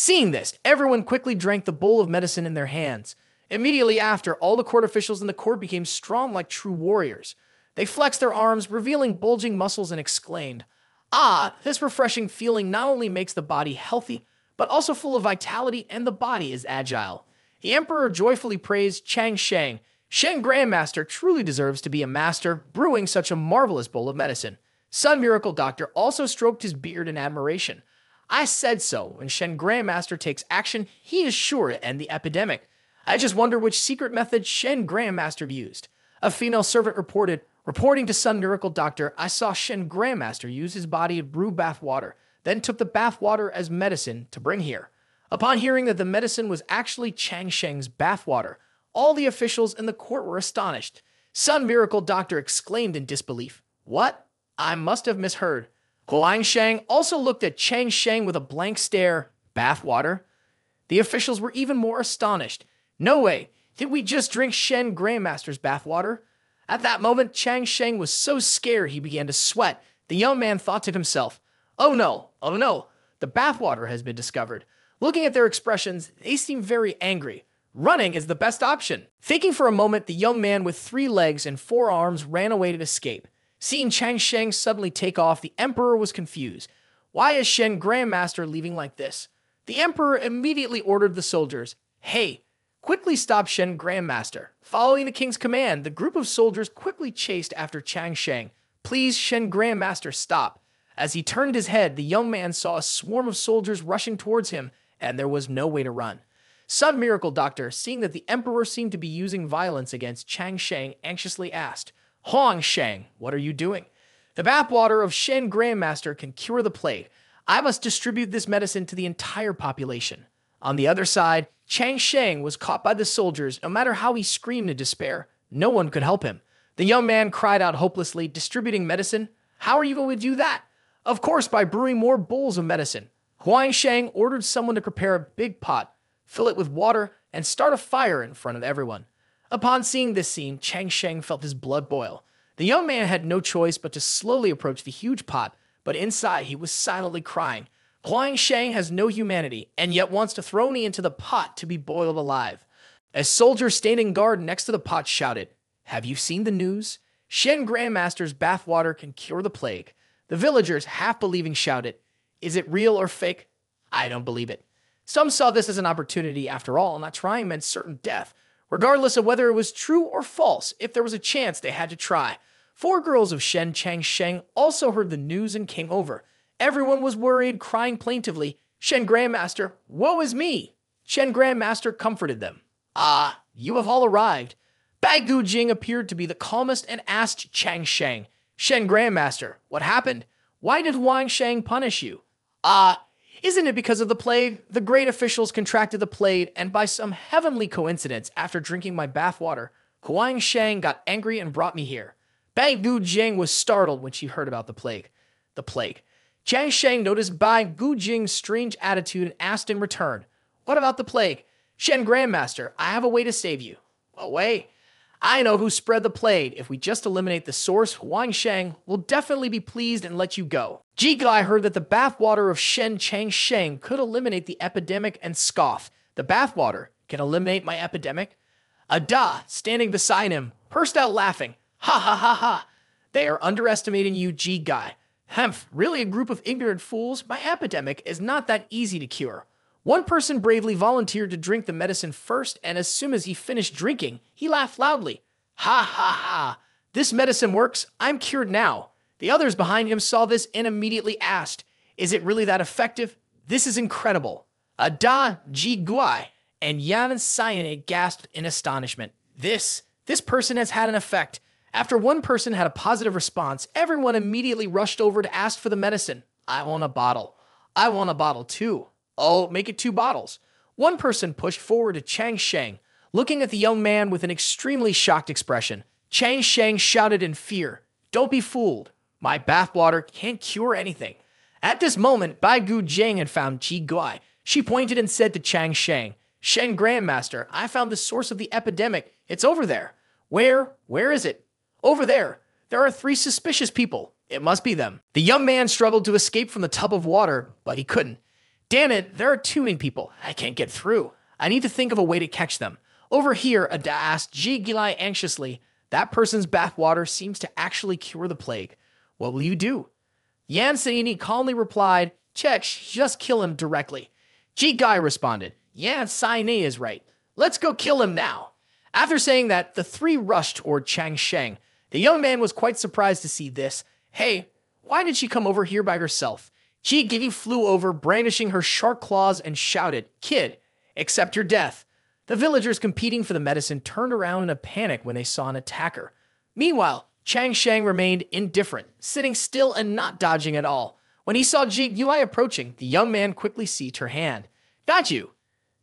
Seeing this, everyone quickly drank the bowl of medicine in their hands. Immediately after, all the court officials in the court became strong like true warriors. They flexed their arms, revealing bulging muscles, and exclaimed, "Ah, this refreshing feeling not only makes the body healthy, but also full of vitality, and the body is agile." The emperor joyfully praised Chang Sheng. Shen Grandmaster truly deserves to be a master, brewing such a marvelous bowl of medicine. Sun Miracle Doctor also stroked his beard in admiration. I said so. When Shen Grandmaster takes action, he is sure to end the epidemic. I just wonder which secret method Shen Grandmaster used. A female servant reporting to Sun Miracle Doctor, I saw Shen Grandmaster use his body to brew bath water, then took the bath water as medicine to bring here. Upon hearing that the medicine was actually Chang Sheng's bath water, all the officials in the court were astonished. Sun Miracle Doctor exclaimed in disbelief, "What? I must have misheard." Huang Sheng also looked at Chang Sheng with a blank stare. Bath water? The officials were even more astonished. No way. Did we just drink Shen Grandmaster's bath water? At that moment, Chang Sheng was so scared he began to sweat. The young man thought to himself, oh no, the bath water has been discovered. Looking at their expressions, they seem very angry. Running is the best option. Thinking for a moment, the young man with 3 legs and 4 arms ran away to escape. Seeing Chang Sheng suddenly take off, the emperor was confused. Why is Shen Grandmaster leaving like this? The emperor immediately ordered the soldiers, "Hey, quickly stop Shen Grandmaster." Following the king's command, the group of soldiers quickly chased after Chang Sheng. "Please, Shen Grandmaster, stop." As he turned his head, the young man saw a swarm of soldiers rushing towards him, and there was no way to run. Sun Miracle Doctor, seeing that the emperor seemed to be using violence against Chang Sheng, anxiously asked, "Huang Sheng, what are you doing?" "The bathwater of Shen Grandmaster can cure the plague. I must distribute this medicine to the entire population." On the other side, Chang Sheng was caught by the soldiers. No matter how he screamed in despair, no one could help him. The young man cried out hopelessly, "Distributing medicine? How are you going to do that?" "Of course, by brewing more bowls of medicine." Huang Sheng ordered someone to prepare a big pot, fill it with water, and start a fire in front of everyone. Upon seeing this scene, Chang Sheng felt his blood boil. The young man had no choice but to slowly approach the huge pot, but inside he was silently crying. Huang Sheng has no humanity, and yet wants to throw me into the pot to be boiled alive. A soldier standing guard next to the pot shouted, "Have you seen the news? Shen Grandmaster's bathwater can cure the plague." The villagers, half believing, shouted, "Is it real or fake?" "I don't believe it." Some saw this as an opportunity. After all, not trying meant certain death. Regardless of whether it was true or false, if there was a chance, they had to try. 4 girls of Shen Chang Sheng also heard the news and came over. Everyone was worried, crying plaintively, "Shen Grandmaster, woe is me!" Shen Grandmaster comforted them. "Ah, you have all arrived." Bai Gujing appeared to be the calmest and asked Chang Sheng, "Shen Grandmaster, what happened? Why did Huang Sheng punish you?" Isn't it because of the plague? The great officials contracted the plague, and by some heavenly coincidence, after drinking my bathwater, Huang Sheng got angry and brought me here." Bai Gujing was startled when she heard about the plague. The plague. Chang Sheng noticed Bai Gujing's strange attitude and asked in return, "What about the plague?" "Shen Grandmaster, I have a way to save you." "A way?" "I know who spread the plague. If we just eliminate the source, Huang Sheng will definitely be pleased and let you go." Ji Gai heard that the bathwater of Shen Chang Sheng could eliminate the epidemic and scoffed. "The bathwater can eliminate my epidemic?" Ada, standing beside him, burst out laughing. "Ha ha ha ha! They are underestimating you, Ji Gai. Hemph, really a group of ignorant fools? My epidemic is not that easy to cure." One person bravely volunteered to drink the medicine first, and as soon as he finished drinking, he laughed loudly. "Ha ha ha! This medicine works. I'm cured now." The others behind him saw this and immediately asked, "Is it really that effective? This is incredible." Ada, Ji Guai, and Yan Cyanide gasped in astonishment. This person has had an effect. After one person had a positive response, everyone immediately rushed over to ask for the medicine. "I want a bottle. I want a bottle too." "Oh, make it 2 bottles. One person pushed forward to Chang Sheng, looking at the young man with an extremely shocked expression. Chang Sheng shouted in fear, "Don't be fooled. My bathwater can't cure anything." At this moment, Bai Gujing had found Ji Guai. She pointed and said to Chang Sheng, "Shen Grandmaster, I found the source of the epidemic. It's over there." Where is it?" "Over there. There are 3 suspicious people. It must be them." The young man struggled to escape from the tub of water, but he couldn't. Damn it, there are too many people. I can't get through. I need to think of a way to catch them. Over here, Ada asked Ji Gilai anxiously. That person's bathwater seems to actually cure the plague. What will you do? Yan Saini calmly replied, check, just kill him directly. Ji Gai responded, Yan Saini is right. Let's go kill him now. After saying that, the three rushed toward Chang Sheng. The young man was quite surprised to see this. Hey, why did she come over here by herself? Ji Gigi flew over, brandishing her sharp claws, and shouted, Kid, accept your death. The villagers competing for the medicine turned around in a panic when they saw an attacker. Meanwhile, Chang Sheng remained indifferent, sitting still and not dodging at all. When he saw Ji Gui approaching, the young man quickly seized her hand. Got you!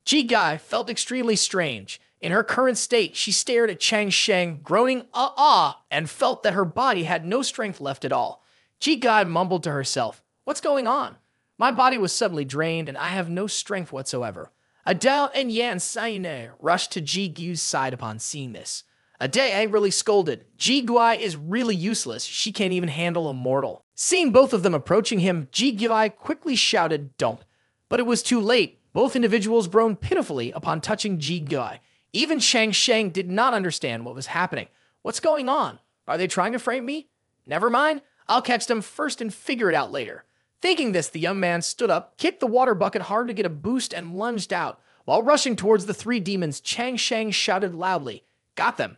Ji Gai felt extremely strange. In her current state, she stared at Chang Sheng, groaning and felt that her body had no strength left at all. Ji Gai mumbled to herself, What's going on? My body was suddenly drained and I have no strength whatsoever. Adele and Yan Saine rushed to Ji Gui's side upon seeing this. Adele angrily scolded, Ji Gui is really useless, she can't even handle a mortal. Seeing both of them approaching him, Ji Gui quickly shouted, Don't. But it was too late. Both individuals groaned pitifully upon touching Ji Gui. Even Chang Sheng did not understand what was happening. What's going on? Are they trying to frame me? Never mind, I'll catch them first and figure it out later. Thinking this, the young man stood up, kicked the water bucket hard to get a boost, and lunged out. While rushing towards the three demons, Chang Sheng shouted loudly, Got them!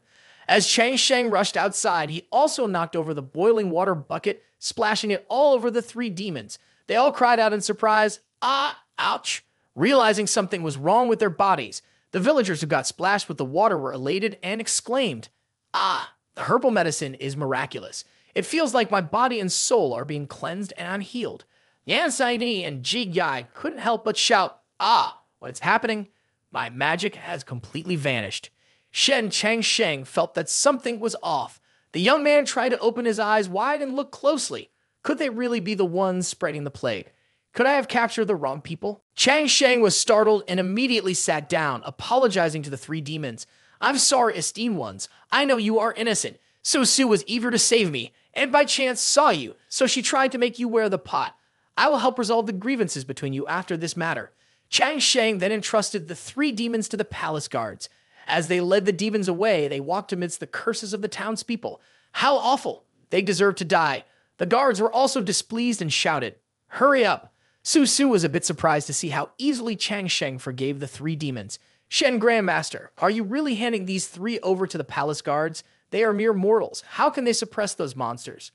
As Chang Sheng rushed outside, he also knocked over the boiling water bucket, splashing it all over the three demons. They all cried out in surprise, ouch! Realizing something was wrong with their bodies, the villagers who got splashed with the water were elated and exclaimed, the herbal medicine is miraculous. It feels like my body and soul are being cleansed and I'm healed. Yan Saini and Ji Gai couldn't help but shout, what's happening? My magic has completely vanished. Chang Sheng felt that something was off. The young man tried to open his eyes wide and look closely. Could they really be the ones spreading the plague? Could I have captured the wrong people? Chang Sheng was startled and immediately sat down, apologizing to the three demons. I'm sorry, esteemed ones. I know you are innocent. Su Su was eager to save me, and by chance saw you, so she tried to make you wear the pot. I will help resolve the grievances between you after this matter. Chang Sheng then entrusted the three demons to the palace guards. As they led the demons away, they walked amidst the curses of the townspeople. How awful! They deserve to die. The guards were also displeased and shouted, Hurry up! Su Su was a bit surprised to see how easily Chang Sheng forgave the three demons. Shen Grandmaster, are you really handing these three over to the palace guards? They are mere mortals. How can they suppress those monsters?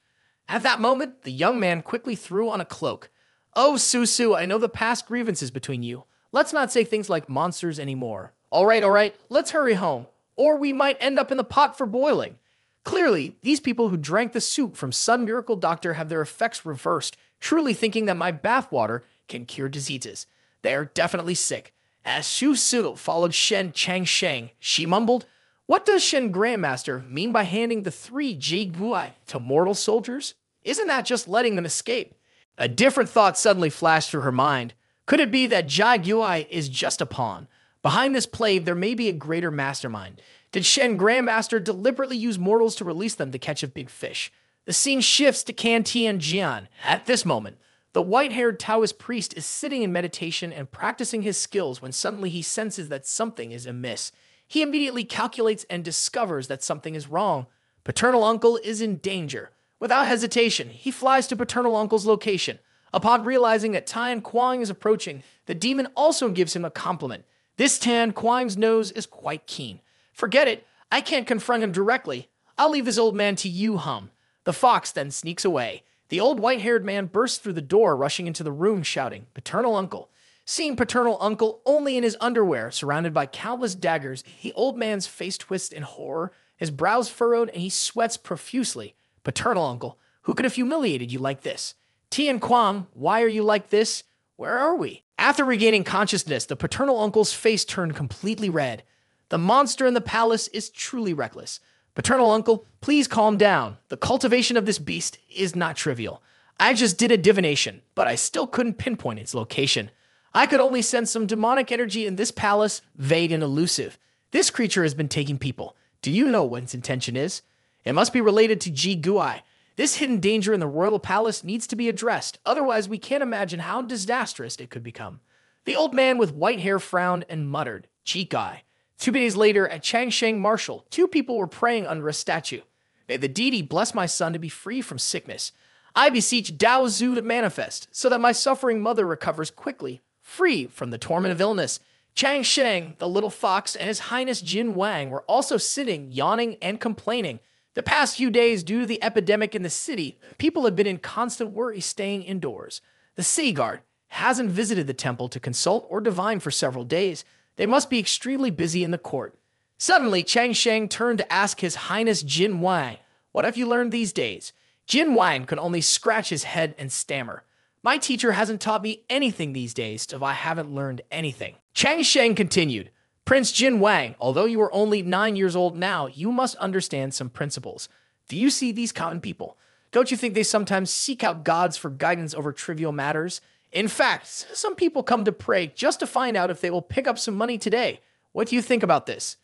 At that moment, the young man quickly threw on a cloak. Oh, Su Su, I know the past grievances between you. Let's not say things like monsters anymore. All right, let's hurry home, or we might end up in the pot for boiling. Clearly, these people who drank the soup from Sun Miracle Doctor have their effects reversed, truly thinking that my bathwater can cure diseases. They are definitely sick. As Su Su followed Chang Sheng, she mumbled, What does Shen Grandmaster mean by handing the three Ji Gui to mortal soldiers? Isn't that just letting them escape? A different thought suddenly flashed through her mind. Could it be that Ji Gui is just a pawn? Behind this plague, there may be a greater mastermind. Did Shen Grandmaster deliberately use mortals to release them to catch a big fish? The scene shifts to Can Tianjian. At this moment, the white-haired Taoist priest is sitting in meditation and practicing his skills when suddenly he senses that something is amiss. He immediately calculates and discovers that something is wrong. Paternal uncle is in danger. Without hesitation, he flies to paternal uncle's location. Upon realizing that Tian Kuang is approaching, the demon also gives him a compliment. This Tian Kuang's nose is quite keen. Forget it, I can't confront him directly. I'll leave this old man to you, Hum. The fox then sneaks away. The old white-haired man bursts through the door, rushing into the room, shouting, Paternal uncle. Seeing paternal uncle only in his underwear, surrounded by countless daggers, the old man's face twists in horror, his brows furrowed, and he sweats profusely. Paternal uncle, who could have humiliated you like this? Tian Kuang, why are you like this? Where are we? After regaining consciousness, the paternal uncle's face turned completely red. The monster in the palace is truly reckless. Paternal uncle, please calm down. The cultivation of this beast is not trivial. I just did a divination, but I still couldn't pinpoint its location. I could only sense some demonic energy in this palace, vague and elusive. This creature has been taking people. Do you know what its intention is? It must be related to Ji Gui. This hidden danger in the royal palace needs to be addressed, otherwise we can't imagine how disastrous it could become. The old man with white hair frowned and muttered, Chikai. 2 days later, at Changsheng Marshal, 2 people were praying under a statue. May the deity bless my son to be free from sickness. I beseech Dao Zu to manifest, so that my suffering mother recovers quickly, free from the torment of illness. Chang Sheng, the little fox, and His Highness Jin Wang were also sitting, yawning and complaining. The past few days, due to the epidemic in the city, people have been in constant worry staying indoors. The city guard hasn't visited the temple to consult or divine for several days. They must be extremely busy in the court. Suddenly, Chang Sheng turned to ask His Highness Jin Wang, what have you learned these days? Jin Wang could only scratch his head and stammer. My teacher hasn't taught me anything these days, so I haven't learned anything. Chang Sheng continued, Prince Jin Wang, although you are only 9 years old now, you must understand some principles. Do you see these common people? Don't you think they sometimes seek out gods for guidance over trivial matters? In fact, some people come to pray just to find out if they will pick up some money today. What do you think about this?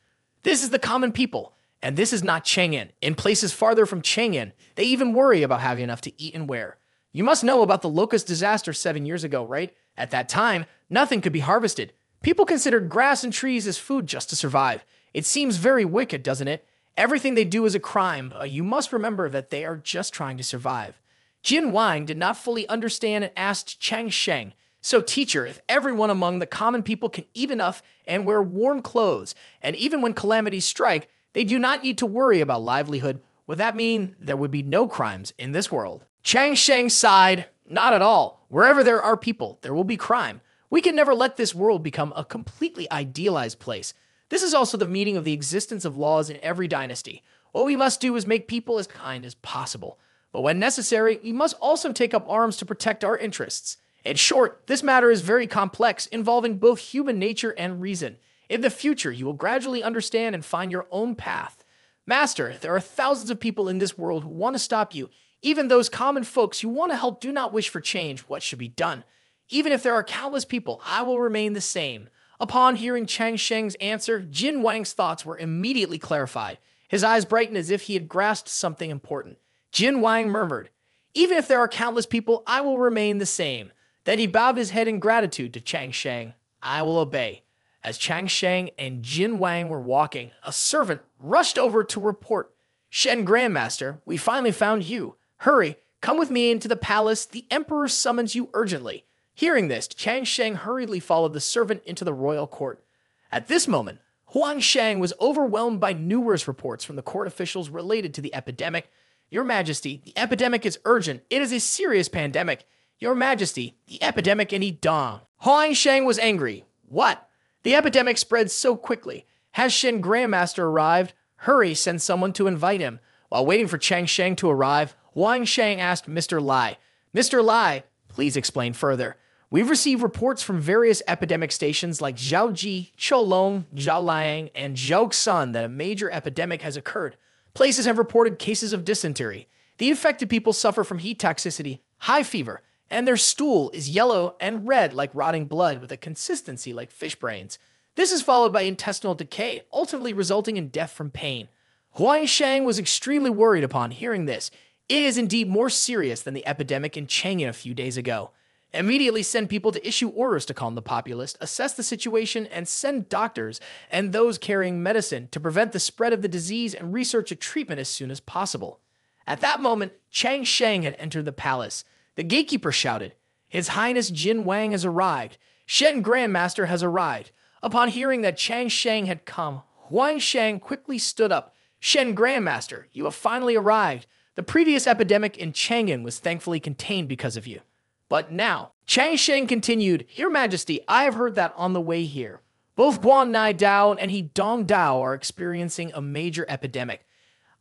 This is the common people, and this is not Chang'an. In places farther from Chang'an, they even worry about having enough to eat and wear. You must know about the locust disaster 7 years ago, right? At that time, nothing could be harvested. People considered grass and trees as food just to survive. It seems very wicked, doesn't it? Everything they do is a crime, but you must remember that they are just trying to survive. Jin Wang did not fully understand and asked Chang Sheng, so teacher, if everyone among the common people can eat enough and wear warm clothes, and even when calamities strike, they do not need to worry about livelihood, would that mean there would be no crimes in this world? Chang Sheng sighed, not at all. Wherever there are people, there will be crime. We can never let this world become a completely idealized place. This is also the meaning of the existence of laws in every dynasty. What we must do is make people as kind as possible. But when necessary, we must also take up arms to protect our interests. In short, this matter is very complex, involving both human nature and reason. In the future, you will gradually understand and find your own path. Master, there are thousands of people in this world who want to stop you. Even those common folks you want to help do not wish for change. What should be done? Even if there are countless people, I will remain the same. Upon hearing Chang Sheng's answer, Jin Wang's thoughts were immediately clarified. His eyes brightened as if he had grasped something important. Jin Wang murmured, even if there are countless people, I will remain the same. Then he bowed his head in gratitude to Chang Sheng. I will obey. As Chang Sheng and Jin Wang were walking, a servant rushed over to report, Shen Grandmaster, we finally found you. Hurry, come with me into the palace. The emperor summons you urgently. Hearing this, Chang Sheng hurriedly followed the servant into the royal court. At this moment, Huang Shang was overwhelmed by numerous reports from the court officials related to the epidemic. Your Majesty, the epidemic is urgent. It is a serious pandemic. Your Majesty, the epidemic in Yidong. Huang Shang was angry. What? The epidemic spread so quickly. Has Shen Grandmaster arrived? Hurry, send someone to invite him. While waiting for Chang Sheng to arrive, Huang Shang asked Mr. Lai, Mr. Lai, please explain further. We've received reports from various epidemic stations like Zhaoji, Cholong, Zhaoliang, and Zhouksan that a major epidemic has occurred. Places have reported cases of dysentery. The infected people suffer from heat toxicity, high fever, and their stool is yellow and red like rotting blood with a consistency like fish brains. This is followed by intestinal decay, ultimately resulting in death from pain. Huang Shang was extremely worried upon hearing this. It is indeed more serious than the epidemic in Chang'an a few days ago. Immediately send people to issue orders to calm the populace, assess the situation, and send doctors and those carrying medicine to prevent the spread of the disease and research a treatment as soon as possible. At that moment, Chang Sheng had entered the palace. The gatekeeper shouted, His Highness Jin Wang has arrived. Shen Grandmaster has arrived. Upon hearing that Chang Sheng had come, Huang Shang quickly stood up. Shen Grandmaster, you have finally arrived. The previous epidemic in Chang'an was thankfully contained because of you. But now, Chang Sheng continued, Your Majesty, I have heard that on the way here. Both Guannai Dao and Hedong Dao are experiencing a major epidemic.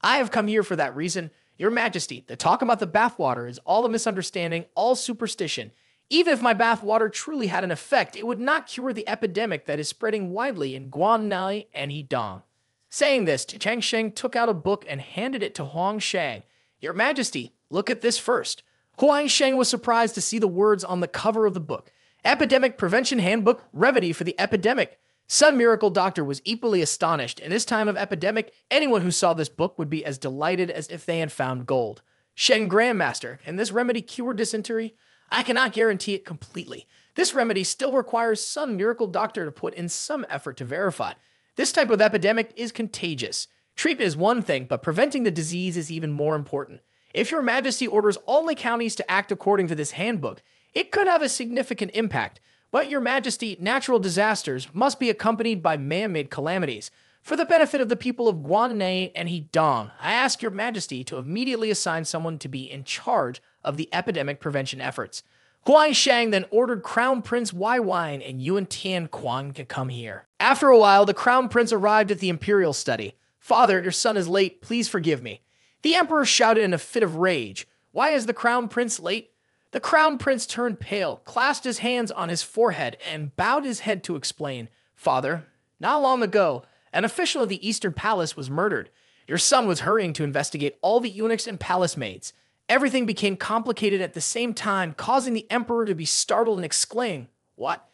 I have come here for that reason. Your Majesty, the talk about the bathwater is all a misunderstanding, all superstition. Even if my bathwater truly had an effect, it would not cure the epidemic that is spreading widely in Guannai and Hedong. Saying this, Chang Sheng took out a book and handed it to Huang Shang. Your Majesty, look at this first. Huang Shang was surprised to see the words on the cover of the book. Epidemic Prevention Handbook, Remedy for the Epidemic. Sun Miracle Doctor was equally astonished. In this time of epidemic, anyone who saw this book would be as delighted as if they had found gold. Shen Grandmaster, can this remedy cure dysentery? I cannot guarantee it completely. This remedy still requires some miracle doctor to put in some effort to verify. This type of epidemic is contagious. Treatment is one thing, but preventing the disease is even more important. If Your Majesty orders all the counties to act according to this handbook, it could have a significant impact. But Your Majesty, natural disasters must be accompanied by man-made calamities. For the benefit of the people of Guanay and Hedong, I ask Your Majesty to immediately assign someone to be in charge of the epidemic prevention efforts. Huang Shang then ordered Crown Prince Wai Wine and Yuan Tian Kuang to come here. After a while, the Crown Prince arrived at the Imperial Study. "Father, your son is late. Please forgive me." The Emperor shouted in a fit of rage. "Why is the Crown Prince late?" The Crown Prince turned pale, clasped his hands on his forehead, and bowed his head to explain. "Father, not long ago, an official of the Eastern Palace was murdered. Your son was hurrying to investigate all the eunuchs and palace maids. Everything became complicated at the same time, causing the Emperor to be startled and exclaim, 'What?'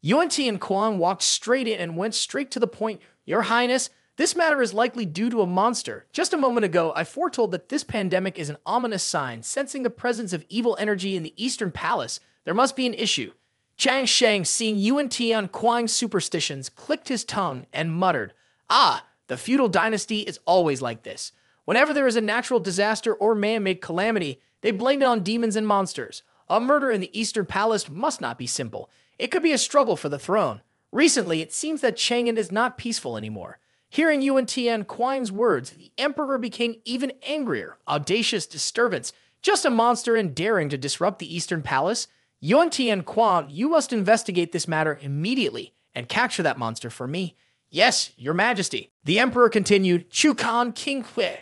Yuan-Ti and Kuang walked straight in and went straight to the point. 'Your Highness, this matter is likely due to a monster. Just a moment ago, I foretold that this pandemic is an ominous sign, sensing the presence of evil energy in the Eastern Palace. There must be an issue.' Chang Sheng, seeing Yuan-Ti and Kuang's superstitions, clicked his tongue and muttered, 'Ah, the feudal dynasty is always like this. Whenever there is a natural disaster or man-made calamity, they blame it on demons and monsters. A murder in the Eastern Palace must not be simple. It could be a struggle for the throne. Recently, it seems that Chang'an is not peaceful anymore.' Hearing Yuan Tian Kuang's words, the Emperor became even angrier. Audacious disturbance. Just a monster and daring to disrupt the Eastern Palace? Yuan Tian Kuang, you must investigate this matter immediately and capture that monster for me." "Yes, Your Majesty." The Emperor continued, "Chukan, King Hui,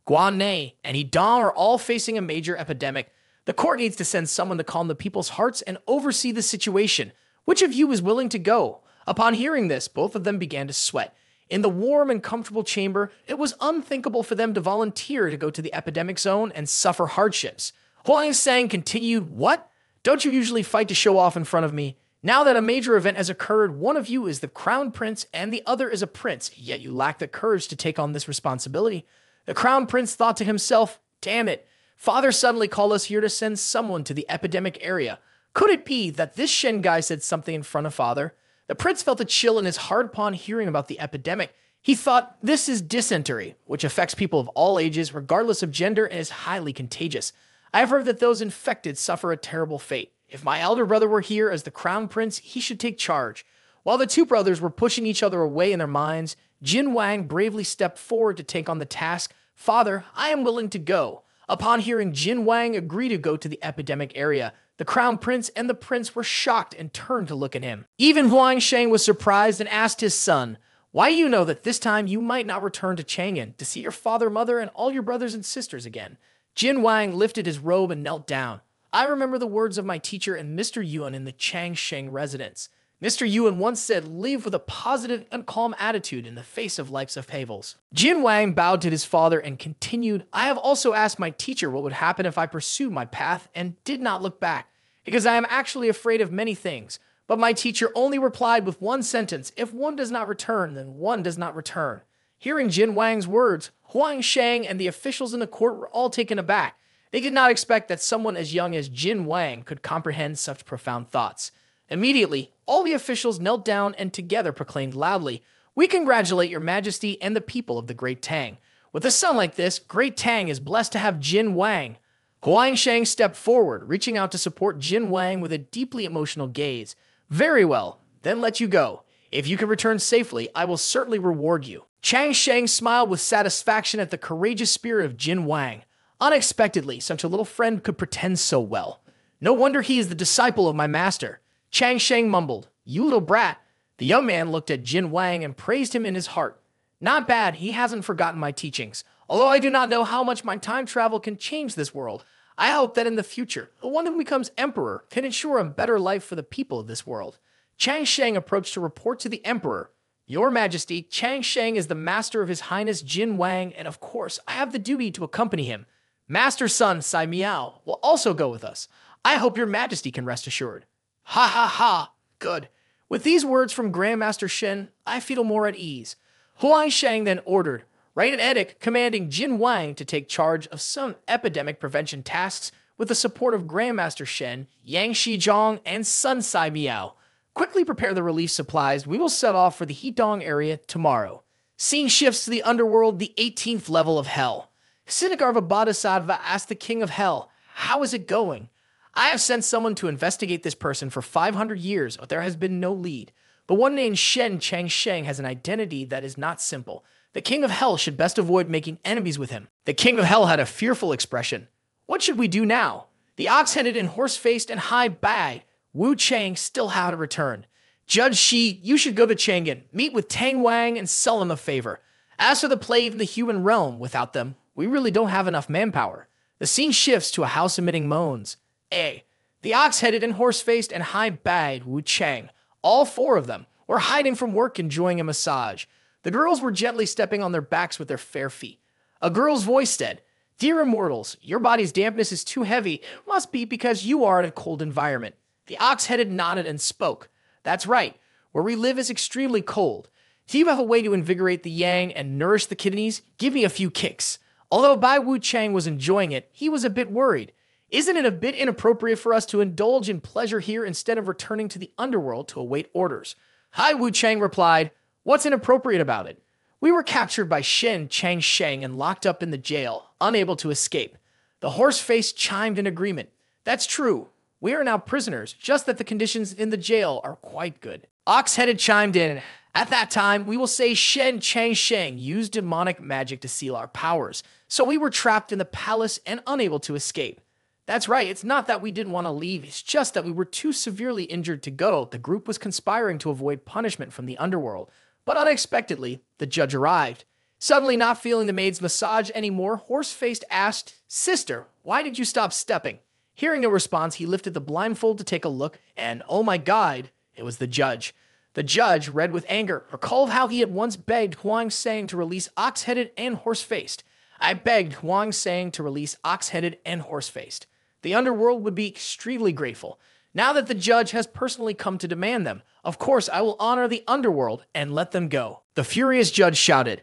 Guanay, and Hedong are all facing a major epidemic. The court needs to send someone to calm the people's hearts and oversee the situation. Which of you is willing to go?" Upon hearing this, both of them began to sweat. In the warm and comfortable chamber, it was unthinkable for them to volunteer to go to the epidemic zone and suffer hardships. Huang Sang continued, "What? Don't you usually fight to show off in front of me? Now that a major event has occurred, one of you is the crown prince and the other is a prince, yet you lack the courage to take on this responsibility." The crown prince thought to himself, "Damn it, Father suddenly called us here to send someone to the epidemic area. Could it be that this Shen guy said something in front of Father?" The prince felt a chill in his heart upon hearing about the epidemic. He thought, "This is dysentery, which affects people of all ages, regardless of gender, and is highly contagious. I have heard that those infected suffer a terrible fate. If my elder brother were here as the crown prince, he should take charge." While the two brothers were pushing each other away in their minds, Jin Wang bravely stepped forward to take on the task. "Father, I am willing to go." Upon hearing Jin Wang agree to go to the epidemic area, the crown prince and the prince were shocked and turned to look at him. Even Huang Shang was surprised and asked his son, "Why do you know that this time you might not return to Chang'an to see your father, mother, and all your brothers and sisters again?" Jin Wang lifted his robe and knelt down. "I remember the words of my teacher and Mr. Yuan in the Changsheng residence. Mr. Yuan once said, 'Live with a positive and calm attitude in the face of life's upheavals.'" Jin Wang bowed to his father and continued, "I have also asked my teacher what would happen if I pursued my path and did not look back, because I am actually afraid of many things. But my teacher only replied with one sentence, 'If one does not return, then one does not return.'" Hearing Jin Wang's words, Huang Shang and the officials in the court were all taken aback. They did not expect that someone as young as Jin Wang could comprehend such profound thoughts. Immediately, all the officials knelt down and together proclaimed loudly, "We congratulate Your Majesty and the people of the Great Tang. With a son like this, Great Tang is blessed to have Jin Wang." Huang Shang stepped forward, reaching out to support Jin Wang with a deeply emotional gaze. "Very well, then let you go. If you can return safely, I will certainly reward you." Chang Sheng smiled with satisfaction at the courageous spirit of Jin Wang. Unexpectedly, such a little friend could pretend so well. "No wonder he is the disciple of my master." Chang Sheng mumbled, "You little brat." The young man looked at Jin Wang and praised him in his heart. "Not bad, he hasn't forgotten my teachings. Although I do not know how much my time travel can change this world, I hope that in the future, the one who becomes emperor can ensure a better life for the people of this world." Chang Sheng approached to report to the emperor, "Your Majesty, Chang Sheng is the master of His Highness Jin Wang, and of course, I have the duty to accompany him. Master son Sai Miao will also go with us. I hope Your Majesty can rest assured." "Ha ha ha! Good. With these words from Grandmaster Shen, I feel more at ease." Huang Shang then ordered, "Write an edict commanding Jin Wang to take charge of some epidemic prevention tasks with the support of Grandmaster Shen, Yang Shizhong, and Sun Sai Miao. Quickly prepare the relief supplies. We will set off for the Hedong area tomorrow. Scene shifts to the underworld, the 18th level of hell. Sinagarva Bodhisattva asked the king of hell, "How is it going? I have sent someone to investigate this person for 500 years, but there has been no lead. But one named Shen Changsheng has an identity that is not simple. The king of hell should best avoid making enemies with him." The king of hell had a fearful expression. "What should we do now?" The ox-headed and horse-faced and high-bagged Wu Chang still had a return. "Judge Shi, you should go to Chang'an, meet with Tang Wang, and sell him a favor. As for the plague in the human realm, without them, we really don't have enough manpower." The scene shifts to a house emitting moans. The ox-headed and horse-faced and high-bagged Wu Chang, all four of them, were hiding from work enjoying a massage. The girls were gently stepping on their backs with their fair feet. A girl's voice said, "Dear immortals, your body's dampness is too heavy. Must be because you are in a cold environment." The ox-headed nodded and spoke. "That's right. Where we live is extremely cold. Do you have a way to invigorate the yang and nourish the kidneys? Give me a few kicks." Although Bai Wu Chang was enjoying it, he was a bit worried. "Isn't it a bit inappropriate for us to indulge in pleasure here instead of returning to the underworld to await orders?" Hai Wu Chang replied, "What's inappropriate about it? We were captured by Shen Changsheng and locked up in the jail, unable to escape." The horse-face chimed in agreement. "That's true. We are now prisoners, just that the conditions in the jail are quite good." Ox-headed chimed in. "At that time, we will say Shen Changsheng used demonic magic to seal our powers, so we were trapped in the palace and unable to escape." "That's right, it's not that we didn't want to leave, it's just that we were too severely injured to go. The group was conspiring to avoid punishment from the underworld. But unexpectedly, the judge arrived. Suddenly not feeling the maid's massage anymore, Horse-Faced asked, "Sister, why did you stop stepping?" Hearing no response, he lifted the blindfold to take a look, and oh my god, it was the judge. The judge, red with anger, recalled how he had once begged Huang Sang to release Ox-Headed and Horse-Faced. "I begged Huang Sang to release Ox-Headed and Horse-Faced. The underworld would be extremely grateful. Now that the judge has personally come to demand them, of course I will honor the underworld and let them go." The furious judge shouted,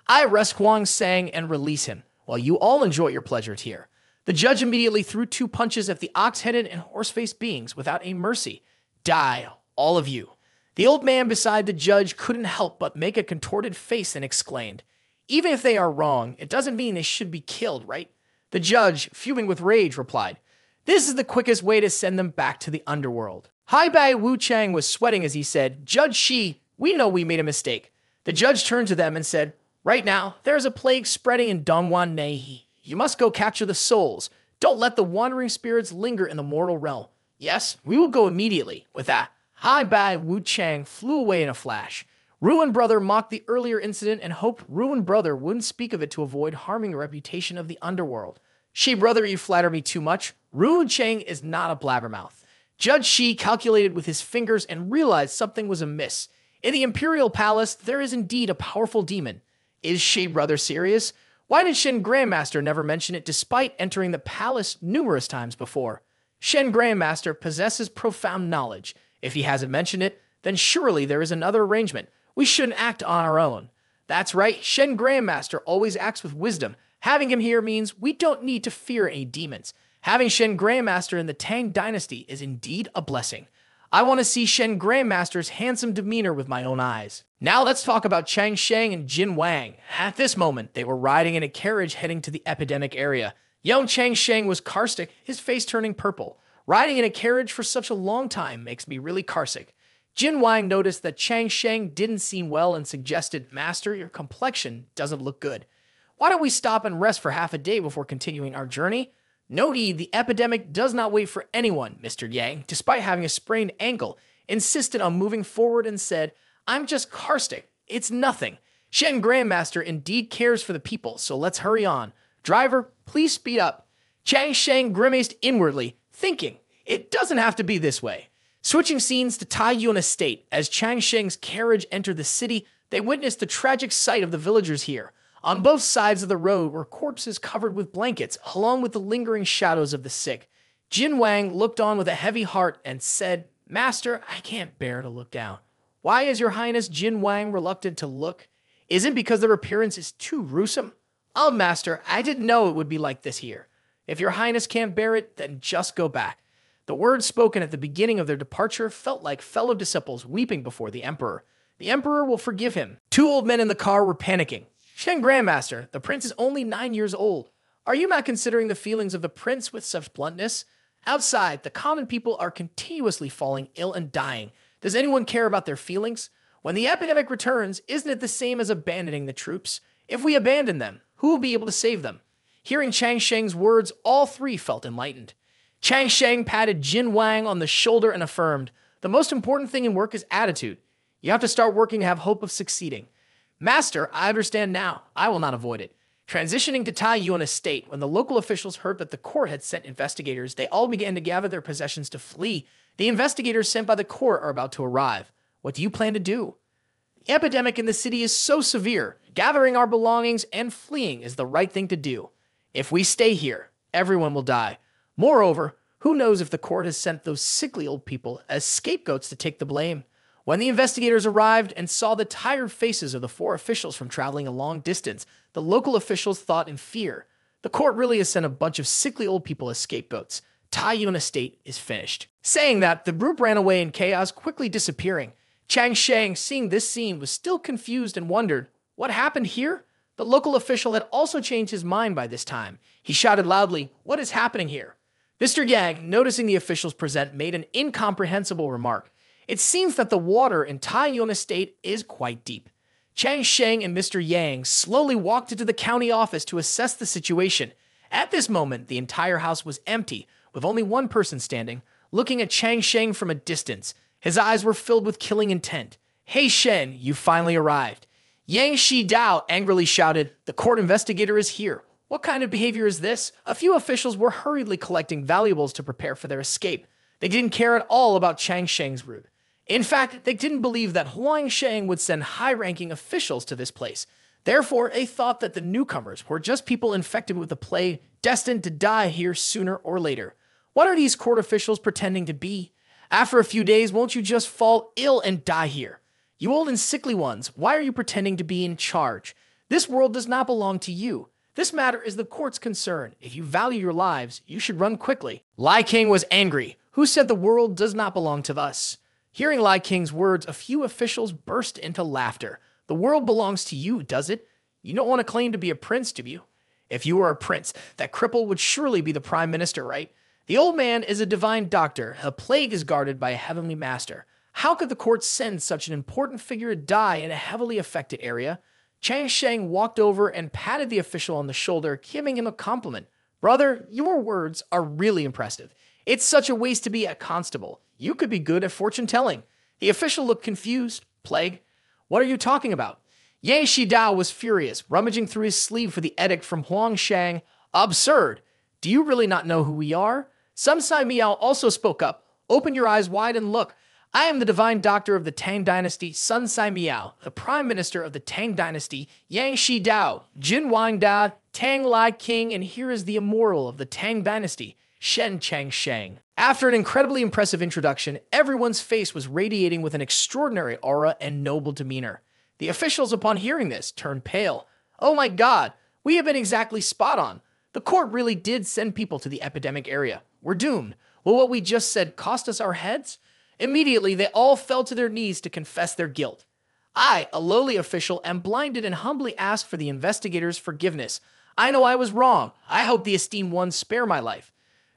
"I arrest Huang Sang and release him, while you all enjoy your pleasures here." The judge immediately threw 2 punches at the ox-headed and horse-faced beings without a mercy. "Die, all of you." The old man beside the judge couldn't help but make a contorted face and exclaimed, "Even if they are wrong, it doesn't mean they should be killed, right?" The judge, fuming with rage, replied, "This is the quickest way to send them back to the underworld." Hai Bai Wu Chang was sweating as he said, "Judge Shi, we know we made a mistake." The judge turned to them and said, "Right now, there is a plague spreading in Dongwan Nehi. You must go capture the souls. Don't let the wandering spirits linger in the mortal realm." "Yes, we will go immediately." With that, Hai Bai Wu Chang flew away in a flash. Ruin Brother mocked the earlier incident and hoped Ruin Brother wouldn't speak of it to avoid harming the reputation of the underworld. "Shi brother, you flatter me too much. Ruin Chang is not a blabbermouth." Judge Shi calculated with his fingers and realized something was amiss. In the Imperial Palace, there is indeed a powerful demon. Is Shi brother serious? Why did Shen Grandmaster never mention it despite entering the palace numerous times before? Shen Grandmaster possesses profound knowledge. If he hasn't mentioned it, then surely there is another arrangement. We shouldn't act on our own. That's right, Shen Grandmaster always acts with wisdom. Having him here means we don't need to fear any demons. Having Shen Grandmaster in the Tang Dynasty is indeed a blessing. I want to see Shen Grandmaster's handsome demeanor with my own eyes. Now let's talk about Chang Sheng and Jin Wang. At this moment, they were riding in a carriage heading to the epidemic area. Young Chang Sheng was caustic, his face turning purple. Riding in a carriage for such a long time makes me really caustic. Jin Wang noticed that Chang Sheng didn't seem well and suggested, "Master, your complexion doesn't look good. Why don't we stop and rest for half a day before continuing our journey?" "No need, the epidemic does not wait for anyone," Mr. Yang, despite having a sprained ankle, insisted on moving forward and said, "I'm just caustic. It's nothing. Shen Grandmaster indeed cares for the people, so let's hurry on. Driver, please speed up." Chang Sheng grimaced inwardly, thinking, it doesn't have to be this way. Switching scenes to Taiyuan Estate, as Chang Sheng's carriage entered the city, they witnessed the tragic sight of the villagers here. On both sides of the road were corpses covered with blankets, along with the lingering shadows of the sick. Jin Wang looked on with a heavy heart and said, "Master, I can't bear to look down." "Why is your highness Jin Wang reluctant to look? Is it because their appearance is too gruesome?" "Oh, master, I didn't know it would be like this here." If your highness can't bear it, then just go back. The words spoken at the beginning of their departure felt like fellow disciples weeping before the emperor. The emperor will forgive him. Two old men in the car were panicking. Shen Grandmaster, the prince is only 9 years old. Are you not considering the feelings of the prince with such bluntness? Outside, the common people are continuously falling ill and dying. Does anyone care about their feelings? When the epidemic returns, isn't it the same as abandoning the troops? If we abandon them, who will be able to save them? Hearing Chang Sheng's words, all three felt enlightened. Chang Sheng patted Jin Wang on the shoulder and affirmed, "The most important thing in work is attitude. You have to start working to have hope of succeeding." "Master, I understand now. I will not avoid it." Transitioning to Taiyuan Estate, when the local officials heard that the court had sent investigators, they all began to gather their possessions to flee. The investigators sent by the court are about to arrive. What do you plan to do? The epidemic in the city is so severe. Gathering our belongings and fleeing is the right thing to do. If we stay here, everyone will die. Moreover, who knows if the court has sent those sickly old people as scapegoats to take the blame? When the investigators arrived and saw the tired faces of the 4 officials from traveling a long distance, the local officials thought in fear. The court really has sent a bunch of sickly old people as scapegoats. Taiyuan Estate is finished. Saying that, the group ran away in chaos, quickly disappearing. Chang Sheng, seeing this scene, was still confused and wondered, what happened here? The local official had also changed his mind by this time. He shouted loudly, "What is happening here?" Mr. Yang, noticing the officials present, made an incomprehensible remark. It seems that the water in Taiyuan Estate is quite deep. Chang Sheng and Mr. Yang slowly walked into the county office to assess the situation. At this moment, the entire house was empty, with only one person standing, looking at Chang Sheng from a distance. His eyes were filled with killing intent. "Hey Shen, you finally arrived." Yang Shi Dao angrily shouted, "The court investigator is here. What kind of behavior is this?" A few officials were hurriedly collecting valuables to prepare for their escape. They didn't care at all about Chang Sheng's route. In fact, they didn't believe that Huang Sheng would send high-ranking officials to this place. Therefore, they thought that the newcomers were just people infected with the plague, destined to die here sooner or later. What are these court officials pretending to be? After a few days, won't you just fall ill and die here? You old and sickly ones, why are you pretending to be in charge? This world does not belong to you. This matter is the court's concern. If you value your lives, you should run quickly. Lai King was angry. Who said the world does not belong to us? Hearing Lai King's words, a few officials burst into laughter. The world belongs to you, does it? You don't want to claim to be a prince, do you? If you were a prince, that cripple would surely be the prime minister, right? The old man is a divine doctor. A plague is guarded by a heavenly master. How could the court send such an important figure to die in a heavily affected area? Chang Sheng walked over and patted the official on the shoulder, giving him a compliment. "Brother, your words are really impressive. It's such a waste to be a constable. You could be good at fortune-telling." The official looked confused. "Plague? What are you talking about?" Yang Shidao was furious, rummaging through his sleeve for the edict from Huang Shang. "Absurd! Do you really not know who we are?" Sun Sai Miao also spoke up. "Open your eyes wide and look. I am the divine doctor of the Tang Dynasty, Sun Sai Miao, the prime minister of the Tang Dynasty, Yang Shidao, Jin Wang Da, Tang Lai King, and here is the immortal of the Tang Dynasty, Shen Chang Sheng." After an incredibly impressive introduction, everyone's face was radiating with an extraordinary aura and noble demeanor. The officials, upon hearing this, turned pale. "Oh my god, we have been exactly spot on. The court really did send people to the epidemic area. We're doomed. Will what we just said cost us our heads?" Immediately, they all fell to their knees to confess their guilt. I, a lowly official, am blinded and humbly ask for the investigators' forgiveness. I know I was wrong. I hope the esteemed ones spare my life.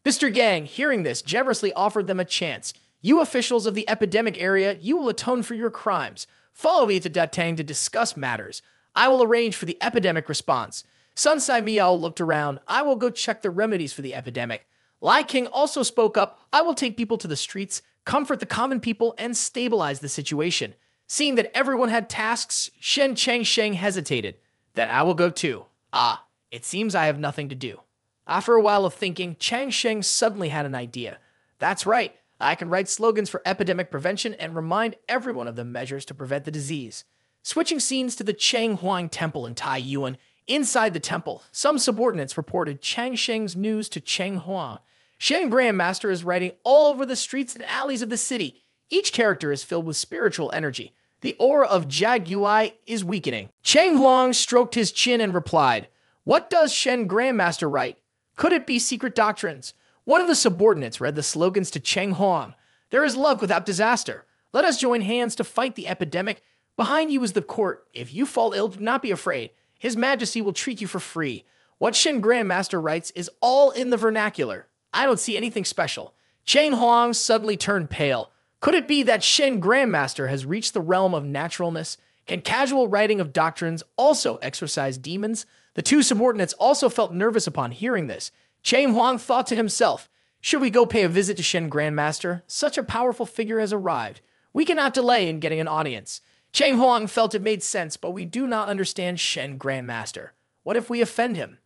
Mr. Gang, hearing this, generously offered them a chance. "You officials of the epidemic area, you will atone for your crimes. Follow me to Datang to discuss matters. I will arrange for the epidemic response." Sun Sai Miao looked around. "I will go check the remedies for the epidemic." Lai King also spoke up. "I will take people to the streets, comfort the common people, and stabilize the situation." Seeing that everyone had tasks, Shen Chang Sheng hesitated. "Then I will go too. Ah, it seems I have nothing to do." After a while of thinking, Chang Sheng suddenly had an idea. "That's right. I can write slogans for epidemic prevention and remind everyone of the measures to prevent the disease." Switching scenes to the Chang Huang Temple in Taiyuan. Inside the temple, some subordinates reported Chang Sheng's news to Chang Huang. Shen Grandmaster is riding all over the streets and alleys of the city. Each character is filled with spiritual energy. The aura of Jag Yui is weakening. Chang Huang stroked his chin and replied, "What does Shen Grandmaster write?" Could it be secret doctrines? One of the subordinates read the slogans to Cheng Huang. There is love without disaster. Let us join hands to fight the epidemic. Behind you is the court. If you fall ill, do not be afraid. His Majesty will treat you for free. What Shen Grandmaster writes is all in the vernacular. I don't see anything special. Cheng Huang suddenly turned pale. Could it be that Shen Grandmaster has reached the realm of naturalness? Can casual writing of doctrines also exorcise demons? The two subordinates also felt nervous upon hearing this. Cheng Huang thought to himself, should we go pay a visit to Shen Grandmaster? Such a powerful figure has arrived. We cannot delay in getting an audience. Cheng Huang felt it made sense, but we do not understand Shen Grandmaster. What if we offend him?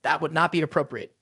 That would not be appropriate.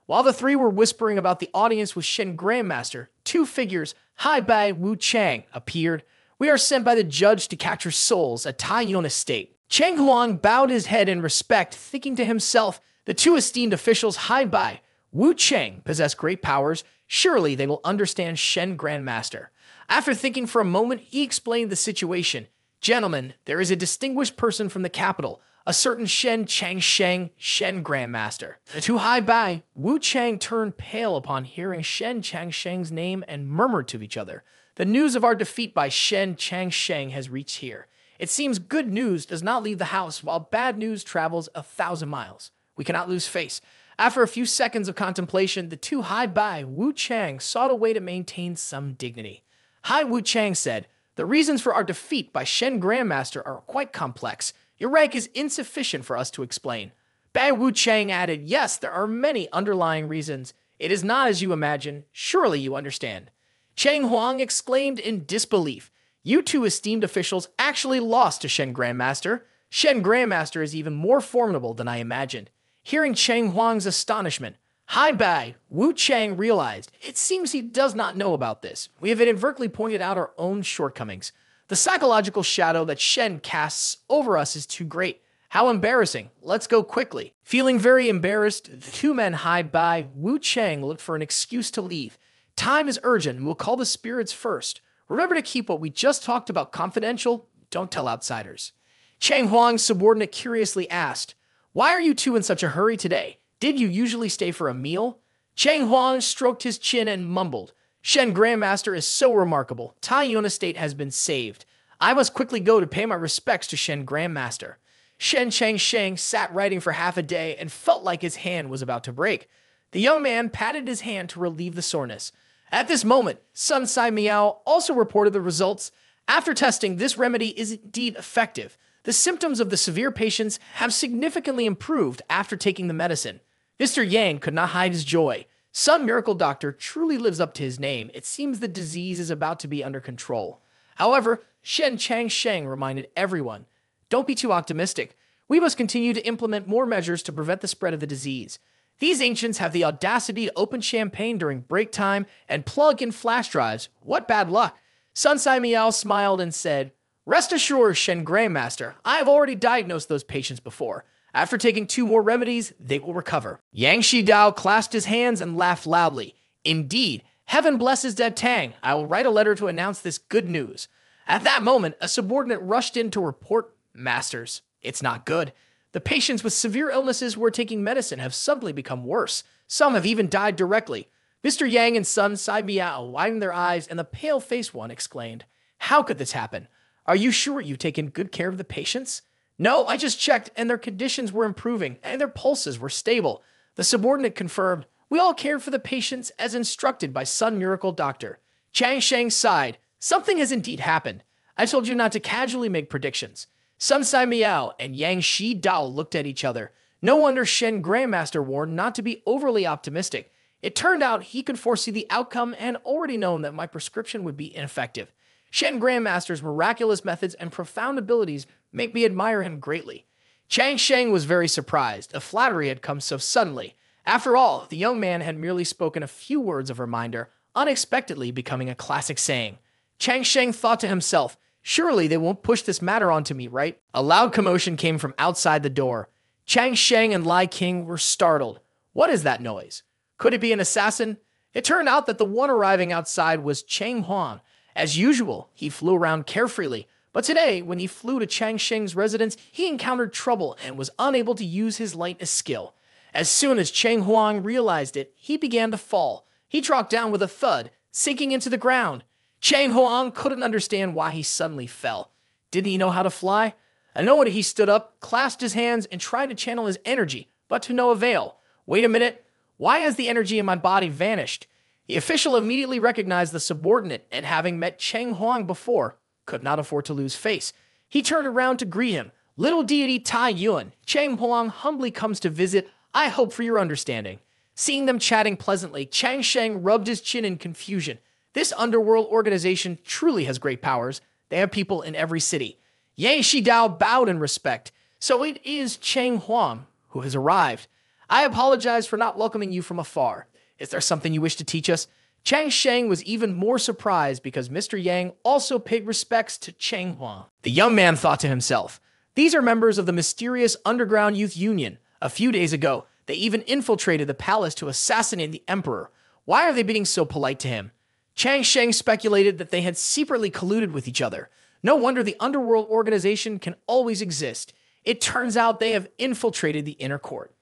While the three were whispering about the audience with Shen Grandmaster, two figures, Hai Bai Wu Chang, appeared. We are sent by the judge to capture souls at Taiyuan Estate. Cheng Huang bowed his head in respect, thinking to himself, the two esteemed officials Hai Bai Wu Chang possess great powers. Surely they will understand Shen Grandmaster. After thinking for a moment, he explained the situation. Gentlemen, there is a distinguished person from the capital, a certain Shen Changsheng, Shen Grandmaster. The two Hai Bai Wu Chang turned pale upon hearing Shen Changsheng's name and murmured to each other. The news of our defeat by Shen Changsheng has reached here. It seems good news does not leave the house, while bad news travels 1,000 miles. We cannot lose face. After a few seconds of contemplation, the two Hai Bai Wu Chang sought a way to maintain some dignity. Hai Wu Chang said, the reasons for our defeat by Shen Grandmaster are quite complex. Your rank is insufficient for us to explain. Bai Wu Chang added, yes, there are many underlying reasons. It is not as you imagine. Surely you understand. Cheng Huang exclaimed in disbelief. You two esteemed officials actually lost to Shen Grandmaster. Shen Grandmaster is even more formidable than I imagined. Hearing Cheng Huang's astonishment, Hai Bai Wu Chang realized, it seems he does not know about this. We have inadvertently pointed out our own shortcomings. The psychological shadow that Shen casts over us is too great. How embarrassing. Let's go quickly. Feeling very embarrassed, the two men Hai Bai Wu Chang looked for an excuse to leave. Time is urgent and we'll call the spirits first. Remember to keep what we just talked about confidential. Don't tell outsiders. Cheng Huang's subordinate curiously asked, why are you two in such a hurry today? Did you usually stay for a meal? Cheng Huang stroked his chin and mumbled, Shen Grandmaster is so remarkable. Taiyuan Estate has been saved. I must quickly go to pay my respects to Shen Grandmaster. Shen Changsheng sat writing for half a day and felt like his hand was about to break. The young man patted his hand to relieve the soreness. At this moment, Sun Sai Miao also reported the results. After testing, this remedy is indeed effective. The symptoms of the severe patients have significantly improved after taking the medicine. Mr. Yang could not hide his joy. Sun Miracle Doctor truly lives up to his name. It seems the disease is about to be under control. However, Shen Changsheng reminded everyone, don't be too optimistic. We must continue to implement more measures to prevent the spread of the disease. These ancients have the audacity to open champagne during break time and plug in flash drives. What bad luck. Sun Sai Miao smiled and said, rest assured, Shen Grandmaster, I have already diagnosed those patients before. After taking 2 more remedies, they will recover. Yang Shidao clasped his hands and laughed loudly. Indeed, heaven blesses dead Tang. I will write a letter to announce this good news. At that moment, a subordinate rushed in to report, Masters, it's not good. The patients with severe illnesses who are taking medicine have suddenly become worse. Some have even died directly. Mr. Yang and Sun Sai Miao widened their eyes, and the pale-faced one exclaimed, how could this happen? Are you sure you've taken good care of the patients? No, I just checked, and their conditions were improving, and their pulses were stable. The subordinate confirmed, we all cared for the patients as instructed by Sun Miracle Doctor. Chang Sheng sighed, something has indeed happened. I told you not to casually make predictions. Sun Sai Miao and Yang Shi Dao looked at each other. No wonder Shen Grandmaster warned not to be overly optimistic. It turned out he could foresee the outcome and already known that my prescription would be ineffective. Shen Grandmaster's miraculous methods and profound abilities make me admire him greatly. Chang Sheng was very surprised. The flattery had come so suddenly. After all, the young man had merely spoken a few words of reminder, unexpectedly becoming a classic saying. Chang Sheng thought to himself, surely they won't push this matter onto me, right? A loud commotion came from outside the door. Chang Sheng and Lai King were startled. What is that noise? Could it be an assassin? It turned out that the one arriving outside was Cheng Huang. As usual, he flew around carefreely, but today, when he flew to Chang Sheng's residence, he encountered trouble and was unable to use his lightning skill. As soon as Cheng Huang realized it, he began to fall. He dropped down with a thud, sinking into the ground. Cheng Huang couldn't understand why he suddenly fell. Didn't he know how to fly? Annoyed, he stood up, clasped his hands, and tried to channel his energy, but to no avail. Wait a minute. Why has the energy in my body vanished? The official immediately recognized the subordinate, and having met Cheng Huang before, could not afford to lose face. He turned around to greet him. Little deity Tai Yuan, Cheng Huang humbly comes to visit. I hope for your understanding. Seeing them chatting pleasantly, Chang Sheng rubbed his chin in confusion. This underworld organization truly has great powers. They have people in every city. Yang Shidao bowed in respect. So it is Cheng Huang who has arrived. I apologize for not welcoming you from afar. Is there something you wish to teach us? Chang Sheng was even more surprised because Mr. Yang also paid respects to Cheng Huang. The young man thought to himself, these are members of the mysterious Underground Youth Union. A few days ago, they even infiltrated the palace to assassinate the emperor. Why are they being so polite to him? Chang Sheng speculated that they had secretly colluded with each other. No wonder the underworld organization can always exist. It turns out they have infiltrated the inner court.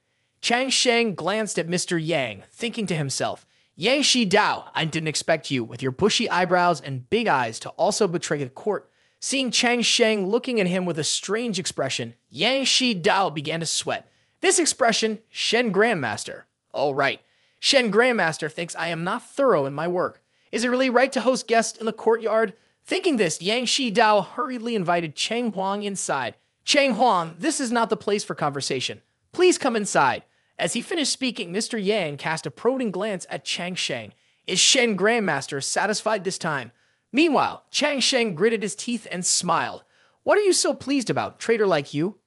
Chang Sheng glanced at Mr. Yang, thinking to himself, Yang Shidao, I didn't expect you, with your bushy eyebrows and big eyes, to also betray the court. Seeing Chang Sheng looking at him with a strange expression, Yang Shidao began to sweat. This expression, Shen Grandmaster. Oh, right. Shen Grandmaster thinks I am not thorough in my work. Is it really right to host guests in the courtyard? Thinking this, Yang Shidao hurriedly invited Cheng Huang inside. Cheng Huang, this is not the place for conversation. Please come inside. As he finished speaking, Mr. Yang cast a probing glance at Chang Sheng. Is Shen Grandmaster satisfied this time? Meanwhile, Chang Sheng gritted his teeth and smiled. What are you so pleased about, traitor like you?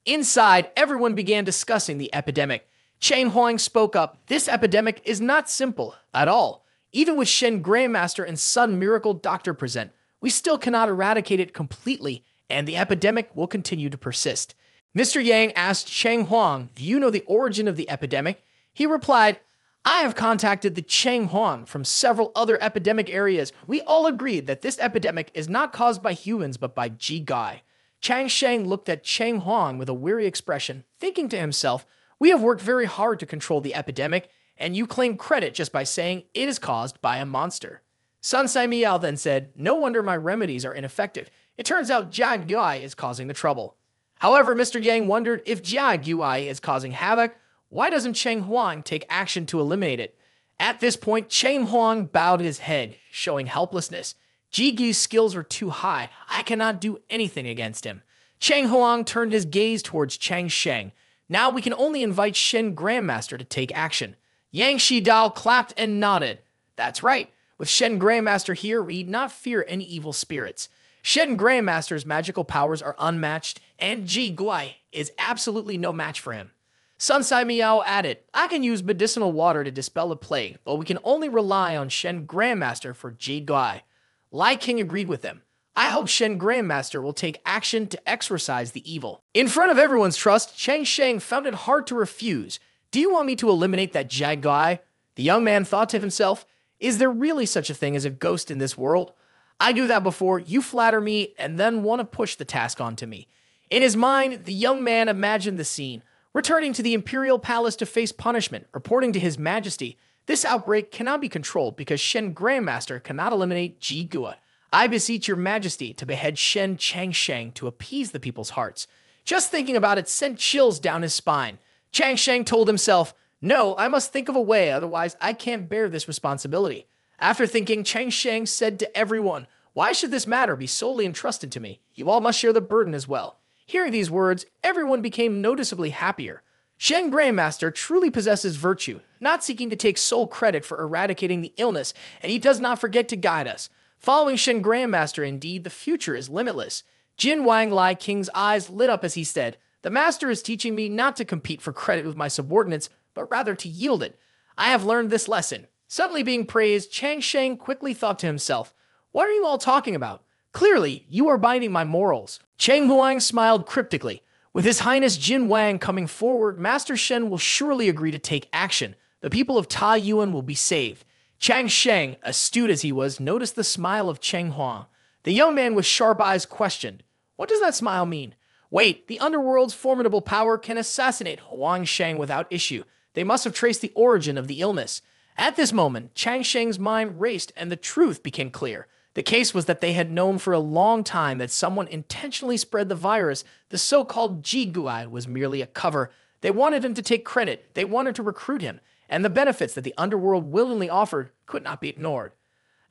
Inside, everyone began discussing the epidemic. Cheng Huang spoke up. This epidemic is not simple at all. Even with Shen Grandmaster and Sun Miracle Doctor present, we still cannot eradicate it completely, and the epidemic will continue to persist. Mr. Yang asked Cheng Huang, do you know the origin of the epidemic? He replied, I have contacted the Cheng Huang from several other epidemic areas. We all agreed that this epidemic is not caused by humans but by Ji Gai. Chang Sheng looked at Cheng Huang with a weary expression, thinking to himself, we have worked very hard to control the epidemic, and you claim credit just by saying it is caused by a monster. Sun Sai Miao then said, no wonder my remedies are ineffective. It turns out Jia Gui is causing the trouble. However, Mr. Yang wondered if Jia Gui is causing havoc, why doesn't Cheng Huang take action to eliminate it? At this point, Cheng Huang bowed his head, showing helplessness. Ji Gui's skills are too high. I cannot do anything against him. Cheng Huang turned his gaze towards Chang Sheng. Now we can only invite Shen Grandmaster to take action. Yang Shidao clapped and nodded. That's right. With Shen Grandmaster here, we need not fear any evil spirits. Shen Grandmaster's magical powers are unmatched, and Ji Gui is absolutely no match for him. Sun Sai Miao added, I can use medicinal water to dispel the plague, but we can only rely on Shen Grandmaster for Ji Gui. Lai King agreed with them. I hope Shen Grandmaster will take action to exorcise the evil. In front of everyone's trust, Chang Sheng found it hard to refuse. Do you want me to eliminate that Jia Gui? The young man thought to himself, is there really such a thing as a ghost in this world? I do that before you flatter me and then want to push the task onto me. In his mind, the young man imagined the scene, returning to the imperial palace to face punishment, reporting to his majesty. This outbreak cannot be controlled because Shen Grandmaster cannot eliminate Ji Gui. I beseech your majesty to behead Shen Chang Sheng to appease the people's hearts. Just thinking about it sent chills down his spine. Chang Sheng told himself, no, I must think of a way, otherwise I can't bear this responsibility. After thinking, Chang Sheng said to everyone, why should this matter be solely entrusted to me? You all must share the burden as well. Hearing these words, everyone became noticeably happier. Shen Grandmaster truly possesses virtue, not seeking to take sole credit for eradicating the illness, and he does not forget to guide us. Following Shen Grandmaster, indeed, the future is limitless. Jin Wang Lai King's eyes lit up as he said, the master is teaching me not to compete for credit with my subordinates, but rather to yield it. I have learned this lesson. Suddenly being praised, Chang Sheng quickly thought to himself, what are you all talking about? Clearly, you are binding my morals. Cheng Huang smiled cryptically. With His Highness Jin Wang coming forward, Master Shen will surely agree to take action. The people of Tai Yuan will be saved. Chang Sheng, astute as he was, noticed the smile of Cheng Huang. The young man with sharp eyes questioned, what does that smile mean? Wait, the underworld's formidable power can assassinate Huang Sheng without issue. They must have traced the origin of the illness. At this moment, Chang Sheng's mind raced and the truth became clear. The case was that they had known for a long time that someone intentionally spread the virus. The so-called Ji Guai was merely a cover. They wanted him to take credit. They wanted to recruit him. And the benefits that the underworld willingly offered could not be ignored.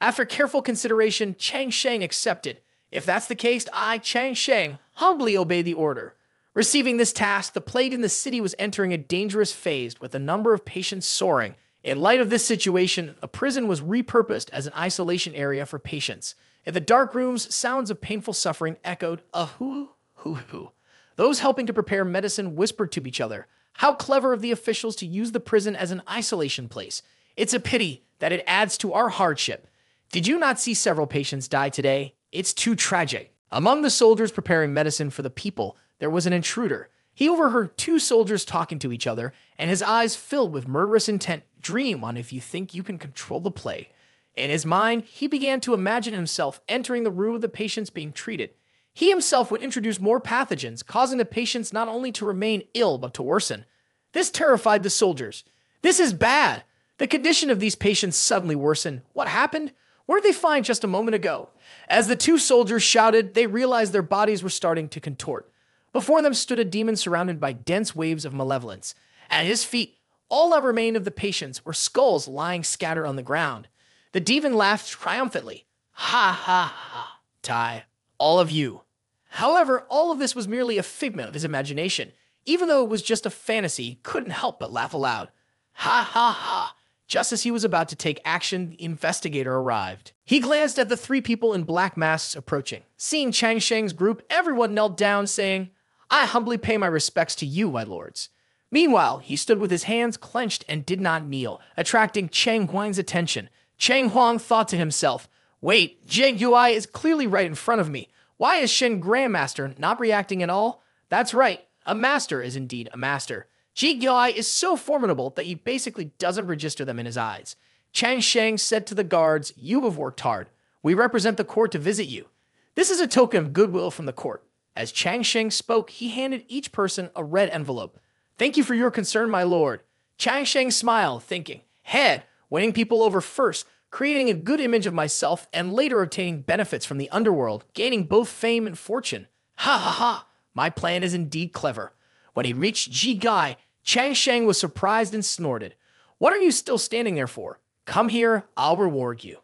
After careful consideration, Chang Sheng accepted. If that's the case, I, Chang Sheng, humbly obey the order. Receiving this task, the plague in the city was entering a dangerous phase, with the number of patients soaring. In light of this situation, a prison was repurposed as an isolation area for patients. In the dark rooms, sounds of painful suffering echoed, hoo-hoo. Those helping to prepare medicine whispered to each other. How clever of the officials to use the prison as an isolation place. It's a pity that it adds to our hardship. Did you not see several patients die today? It's too tragic. Among the soldiers preparing medicine for the people, there was an intruder. He overheard two soldiers talking to each other, and his eyes filled with murderous intent. Dream on if you think you can control the plague. In his mind, he began to imagine himself entering the room of the patients being treated. He himself would introduce more pathogens, causing the patients not only to remain ill, but to worsen. This terrified the soldiers. This is bad. The condition of these patients suddenly worsened. What happened? Where did they find just a moment ago? As the two soldiers shouted, they realized their bodies were starting to contort. Before them stood a demon surrounded by dense waves of malevolence. At his feet, all that remained of the patients were skulls lying scattered on the ground. The demon laughed triumphantly. Ha ha ha, Tai, all of you. However, all of this was merely a figment of his imagination. Even though it was just a fantasy, he couldn't help but laugh aloud. Ha ha ha. Just as he was about to take action, the investigator arrived. He glanced at the three people in black masks approaching. Seeing Chang Sheng's group, everyone knelt down, saying, I humbly pay my respects to you, my lords. Meanwhile, he stood with his hands clenched and did not kneel, attracting Chang Huang's attention. Chang Huang thought to himself, wait, Zheng Yui is clearly right in front of me. Why is Shen Grandmaster not reacting at all? That's right, a master is indeed a master. Ji Guai is so formidable that he basically doesn't register them in his eyes. Chang Sheng said to the guards, you have worked hard. We represent the court to visit you. This is a token of goodwill from the court. As Chang Sheng spoke, he handed each person a red envelope. Thank you for your concern, my lord. Chang Sheng smiled, thinking, head, winning people over first, creating a good image of myself, and later obtaining benefits from the underworld, gaining both fame and fortune. Ha ha ha, my plan is indeed clever. When he reached Ji Guai, Chang Sheng was surprised and snorted. What are you still standing there for? Come here, I'll reward you.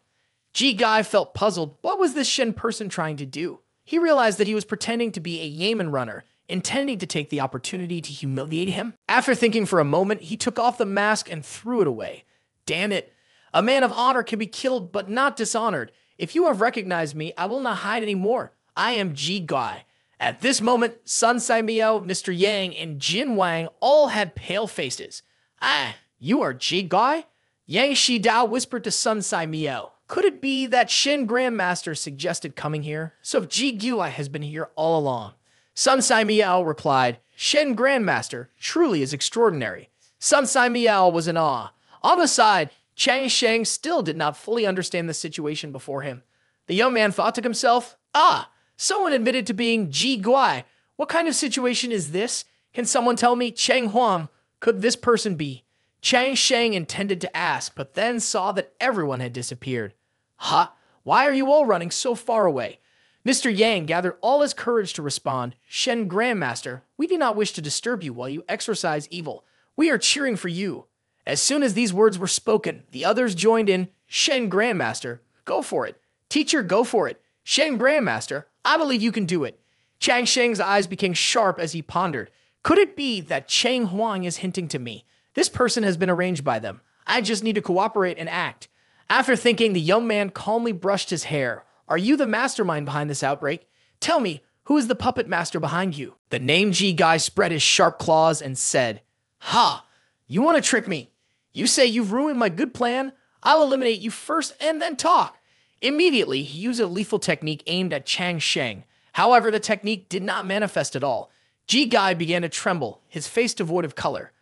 Ji Guai felt puzzled. What was this Shen person trying to do? He realized that he was pretending to be a Yamen runner, intending to take the opportunity to humiliate him. After thinking for a moment, he took off the mask and threw it away. Damn it. A man of honor can be killed but not dishonored. If you have recognized me, I will not hide anymore. I am Ji Guai. At this moment, Sun Sai Miao, Mr. Yang, and Jin Wang all had pale faces. Ah, you are Ji Guai? Yang Shidao whispered to Sun Sai Miao. Could it be that Shen Grandmaster suggested coming here? So if Ji Guai has been here all along. Sun Sai Miao replied, Shen Grandmaster truly is extraordinary. Sun Sai Miao was in awe. On the side, Chang Sheng still did not fully understand the situation before him. The young man thought to himself, someone admitted to being Ji Guai. What kind of situation is this? Can someone tell me, Chang Huang, could this person be? Chang Sheng intended to ask, but then saw that everyone had disappeared. Why are you all running so far away? Mr. Yang gathered all his courage to respond, Shen Grandmaster, we do not wish to disturb you while you exorcise evil. We are cheering for you. As soon as these words were spoken, the others joined in, Shen Grandmaster, go for it. Teacher, go for it. Shen Grandmaster, I believe you can do it. Chang Sheng's eyes became sharp as he pondered. Could it be that Chang Huang is hinting to me? This person has been arranged by them. I just need to cooperate and act. After thinking, the young man calmly brushed his hair. Are you the mastermind behind this outbreak? Tell me, who is the puppet master behind you? The name Ji Guai spread his sharp claws and said, you want to trick me? You say you've ruined my good plan? I'll eliminate you first and then talk. Immediately, he used a lethal technique aimed at Chang Sheng. However, the technique did not manifest at all. Ji Guai began to tremble, his face devoid of color.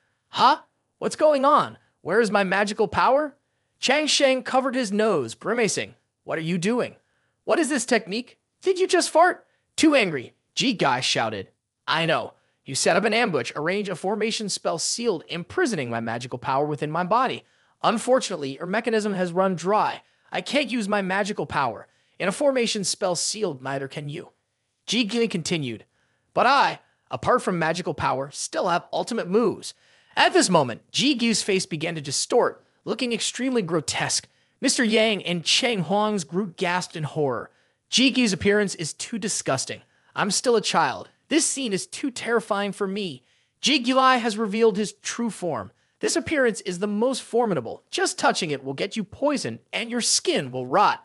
What's going on? Where is my magical power? Chang Sheng covered his nose, grimacing. What are you doing? What is this technique? Did you just fart? Too angry, Ji Guai shouted. I know. You set up an ambush, arrange a formation spell sealed, imprisoning my magical power within my body. Unfortunately, your mechanism has run dry. I can't use my magical power. In a formation spell sealed, neither can you. Ji Gui continued. But I, apart from magical power, still have ultimate moves. At this moment, Ji Gui's face began to distort, looking extremely grotesque. Mr. Yang and Cheng Huang's group gasped in horror. Ji Gui's appearance is too disgusting. I'm still a child. This scene is too terrifying for me. Ji Gui has revealed his true form. This appearance is the most formidable. Just touching it will get you poisoned, and your skin will rot.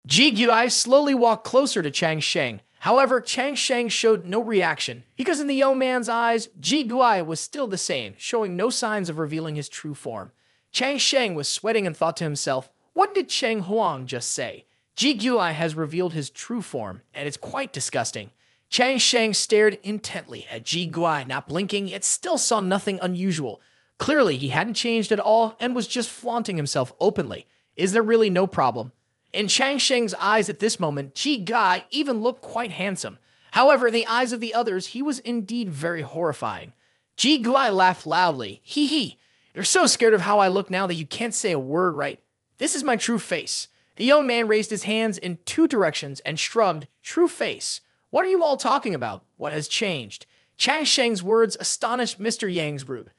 Ji Gui slowly walked closer to Chang Sheng. However, Chang Sheng showed no reaction, because in the young man's eyes, Ji Gui was still the same, showing no signs of revealing his true form. Chang Sheng was sweating and thought to himself, what did Cheng Huang just say? Ji Gui has revealed his true form, and it's quite disgusting. Chang Sheng stared intently at Ji Gui, not blinking, yet still saw nothing unusual. Clearly, he hadn't changed at all and was just flaunting himself openly. Is there really no problem? In Chang Sheng's eyes at this moment, Ji Gui even looked quite handsome. However, in the eyes of the others, he was indeed very horrifying. Ji Gui laughed loudly. Hee hee. You're so scared of how I look now that you can't say a word right. This is my true face. The young man raised his hands in two directions and shrugged. True face. What are you all talking about? What has changed? Chang Sheng's words astonished Mr. Yang's group.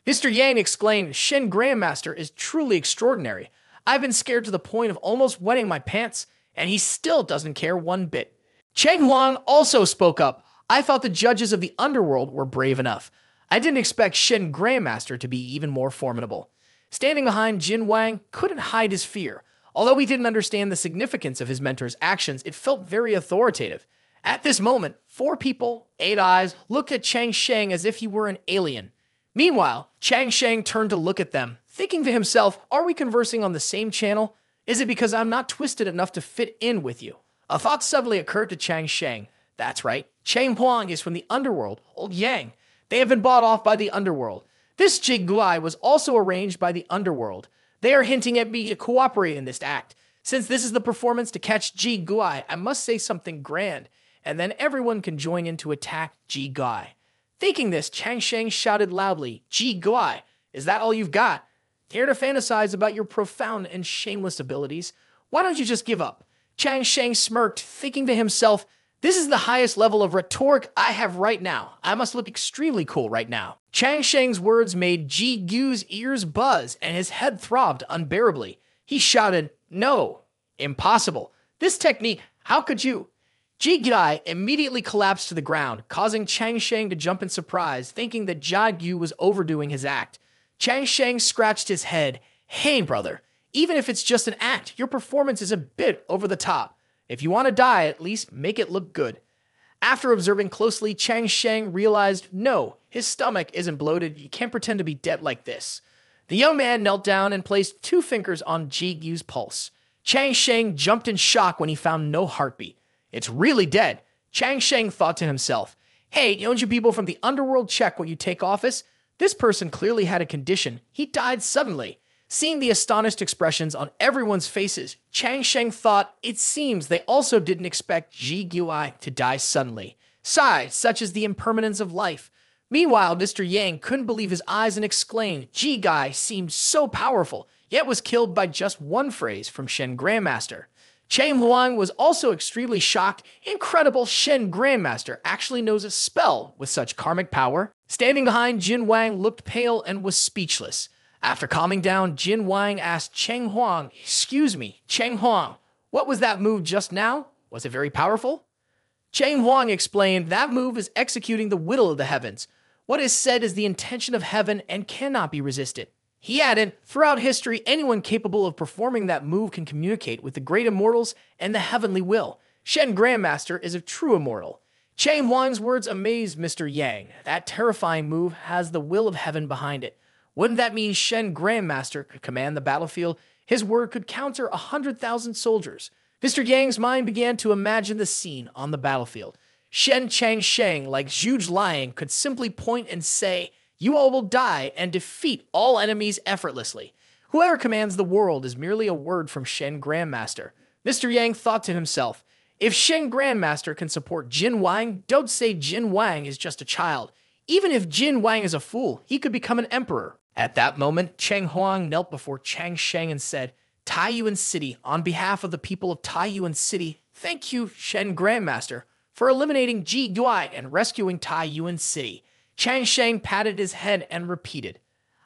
Mr. Yang exclaimed, Shen Grandmaster is truly extraordinary. I've been scared to the point of almost wetting my pants, and he still doesn't care one bit. Cheng Huang also spoke up. I thought the judges of the underworld were brave enough. I didn't expect Shen Grandmaster to be even more formidable. Standing behind Jin Wang couldn't hide his fear. Although he didn't understand the significance of his mentor's actions, it felt very authoritative. At this moment, 4 people, 8 eyes, looked at Chang Sheng as if he were an alien. Meanwhile, Chang Sheng turned to look at them, thinking to himself, are we conversing on the same channel? Is it because I'm not twisted enough to fit in with you? A thought suddenly occurred to Chang Sheng. That's right, Cheng Huang is from the underworld, Old Yang. They have been bought off by the underworld. This Ji Gui was also arranged by the underworld. They are hinting at me to cooperate in this act. Since this is the performance to catch Ji Gui, I must say something grand, and then everyone can join in to attack Ji Gui. Thinking this, Chang Sheng shouted loudly, Ji Gui, is that all you've got? Dare to fantasize about your profound and shameless abilities? Why don't you just give up? Chang Sheng smirked, thinking to himself, this is the highest level of rhetoric I have right now. I must look extremely cool right now. Chang Sheng's words made Ji Gui's ears buzz and his head throbbed unbearably. He shouted, no, impossible. This technique, how could you? Ji Gui immediately collapsed to the ground, causing Chang Sheng to jump in surprise, thinking that Ji Gui was overdoing his act. Chang Sheng scratched his head. Hey, brother, even if it's just an act, your performance is a bit over the top. If you want to die, at least make it look good. After observing closely, Chang Sheng realized, no, his stomach isn't bloated. You can't pretend to be dead like this. The young man knelt down and placed 2 fingers on Ji Gui's pulse. Chang Sheng jumped in shock when he found no heartbeat. It's really dead. Chang Sheng thought to himself, hey, don't you people from the underworld check when you take office? This person clearly had a condition. He died suddenly. Seeing the astonished expressions on everyone's faces, Chang Sheng thought it seems they also didn't expect Ji Gui to die suddenly. Sigh, such is the impermanence of life. Meanwhile, Mr. Yang couldn't believe his eyes and exclaimed, Ji Gui seemed so powerful, yet was killed by just one phrase from Shen Grandmaster. Cheng Huang was also extremely shocked. Incredible, Shen Grandmaster actually knows a spell with such karmic power. Standing behind, Jin Wang looked pale and was speechless. After calming down, Jin Wang asked Cheng Huang, excuse me, Cheng Huang, what was that move just now? Was it very powerful? Cheng Huang explained, that move is executing the will of the heavens. What is said is the intention of heaven and cannot be resisted. He added, throughout history, anyone capable of performing that move can communicate with the great immortals and the heavenly will. Shen Grandmaster is a true immortal. Cheng Huang's words amazed Mr. Yang. That terrifying move has the will of heaven behind it. Wouldn't that mean Shen Grandmaster could command the battlefield? His word could counter 100,000 soldiers. Mr. Yang's mind began to imagine the scene on the battlefield. Shen Chang Sheng, like Zhuge Liang, could simply point and say, you all will die and defeat all enemies effortlessly. Whoever commands the world is merely a word from Shen Grandmaster. Mr. Yang thought to himself, If Shen Grandmaster can support Jin Wang, don't say Jin Wang is just a child. Even if Jin Wang is a fool, he could become an emperor. At that moment, Cheng Huang knelt before Chang Sheng and said, Taiyuan City, on behalf of the people of Taiyuan City, thank you, Shen Grandmaster, for eliminating Ji Guai and rescuing Taiyuan City. Chang Sheng patted his head and repeated,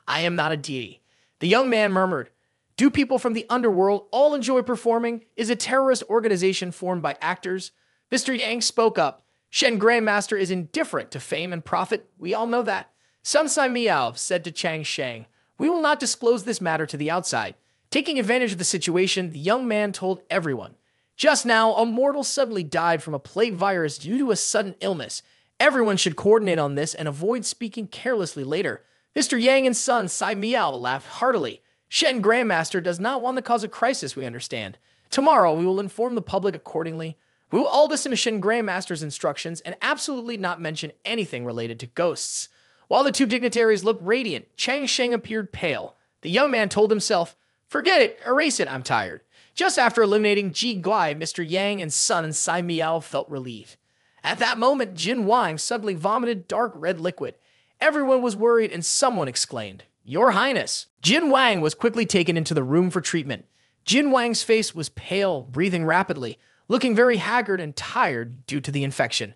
I am not a deity. The young man murmured, do people from the underworld all enjoy performing? Is a terrorist organization formed by actors? Mr. Yang spoke up. Shen Grandmaster is indifferent to fame and profit. We all know that. Sun Sai Miao said to Chang Sheng, we will not disclose this matter to the outside. Taking advantage of the situation, the young man told everyone. Just now, a mortal suddenly died from a plague virus due to a sudden illness. Everyone should coordinate on this and avoid speaking carelessly later. Mr. Yang and Sun Sai Miao laughed heartily. Shen Grandmaster does not want to cause a crisis, we understand. Tomorrow, we will inform the public accordingly. We will all listen to Shen Grandmaster's instructions and absolutely not mention anything related to ghosts. While the two dignitaries looked radiant, Chang Sheng appeared pale. The young man told himself, forget it, erase it, I'm tired. Just after eliminating Ji Guai, Mr. Yang and Sun and Sai Miao felt relieved. At that moment, Jin Wang suddenly vomited dark red liquid. Everyone was worried and someone exclaimed, Your Highness! Jin Wang was quickly taken into the room for treatment. Jin Wang's face was pale, breathing rapidly, looking very haggard and tired due to the infection.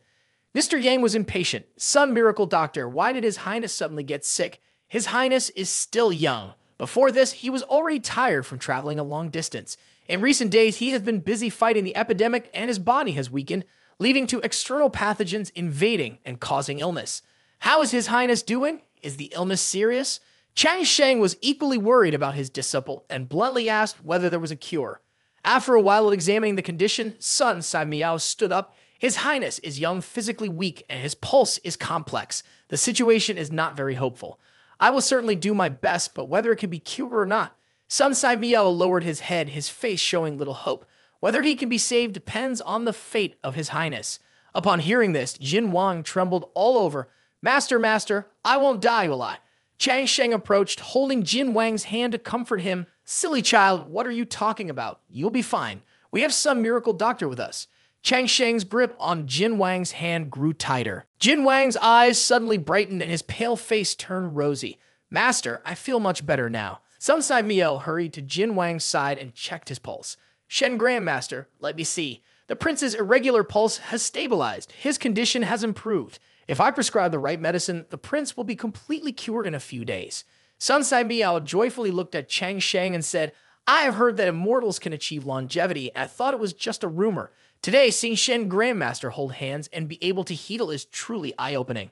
Mr. Yang was impatient. Sun Miracle Doctor, why did His Highness suddenly get sick? His Highness is still young. Before this, he was already tired from traveling a long distance. In recent days, he has been busy fighting the epidemic and his body has weakened, leading to external pathogens invading and causing illness. How is His Highness doing? Is the illness serious? Chang Sheng was equally worried about his disciple and bluntly asked whether there was a cure. After a while of examining the condition, Sun Sai Miao stood up. His Highness is young, physically weak, and his pulse is complex. The situation is not very hopeful. I will certainly do my best, but whether it can be cured or not. Sun Sai Miao lowered his head, his face showing little hope. Whether he can be saved depends on the fate of His Highness. Upon hearing this, Jin Wang trembled all over. Master, I won't die, will I? Chang Sheng approached, holding Jin Wang's hand to comfort him. Silly child, what are you talking about? You'll be fine. We have some miracle doctor with us. Chang Sheng's grip on Jin Wang's hand grew tighter. Jin Wang's eyes suddenly brightened and his pale face turned rosy. Master, I feel much better now. Sun Sai Miao hurried to Jin Wang's side and checked his pulse. Shen Grandmaster, let me see. The prince's irregular pulse has stabilized. His condition has improved. If I prescribe the right medicine, the prince will be completely cured in a few days. Sun Sai Miao joyfully looked at Chang Sheng and said, I have heard that immortals can achieve longevity, and I thought it was just a rumor. Today, seeing Shen Grandmaster hold hands and be able to heal is truly eye-opening.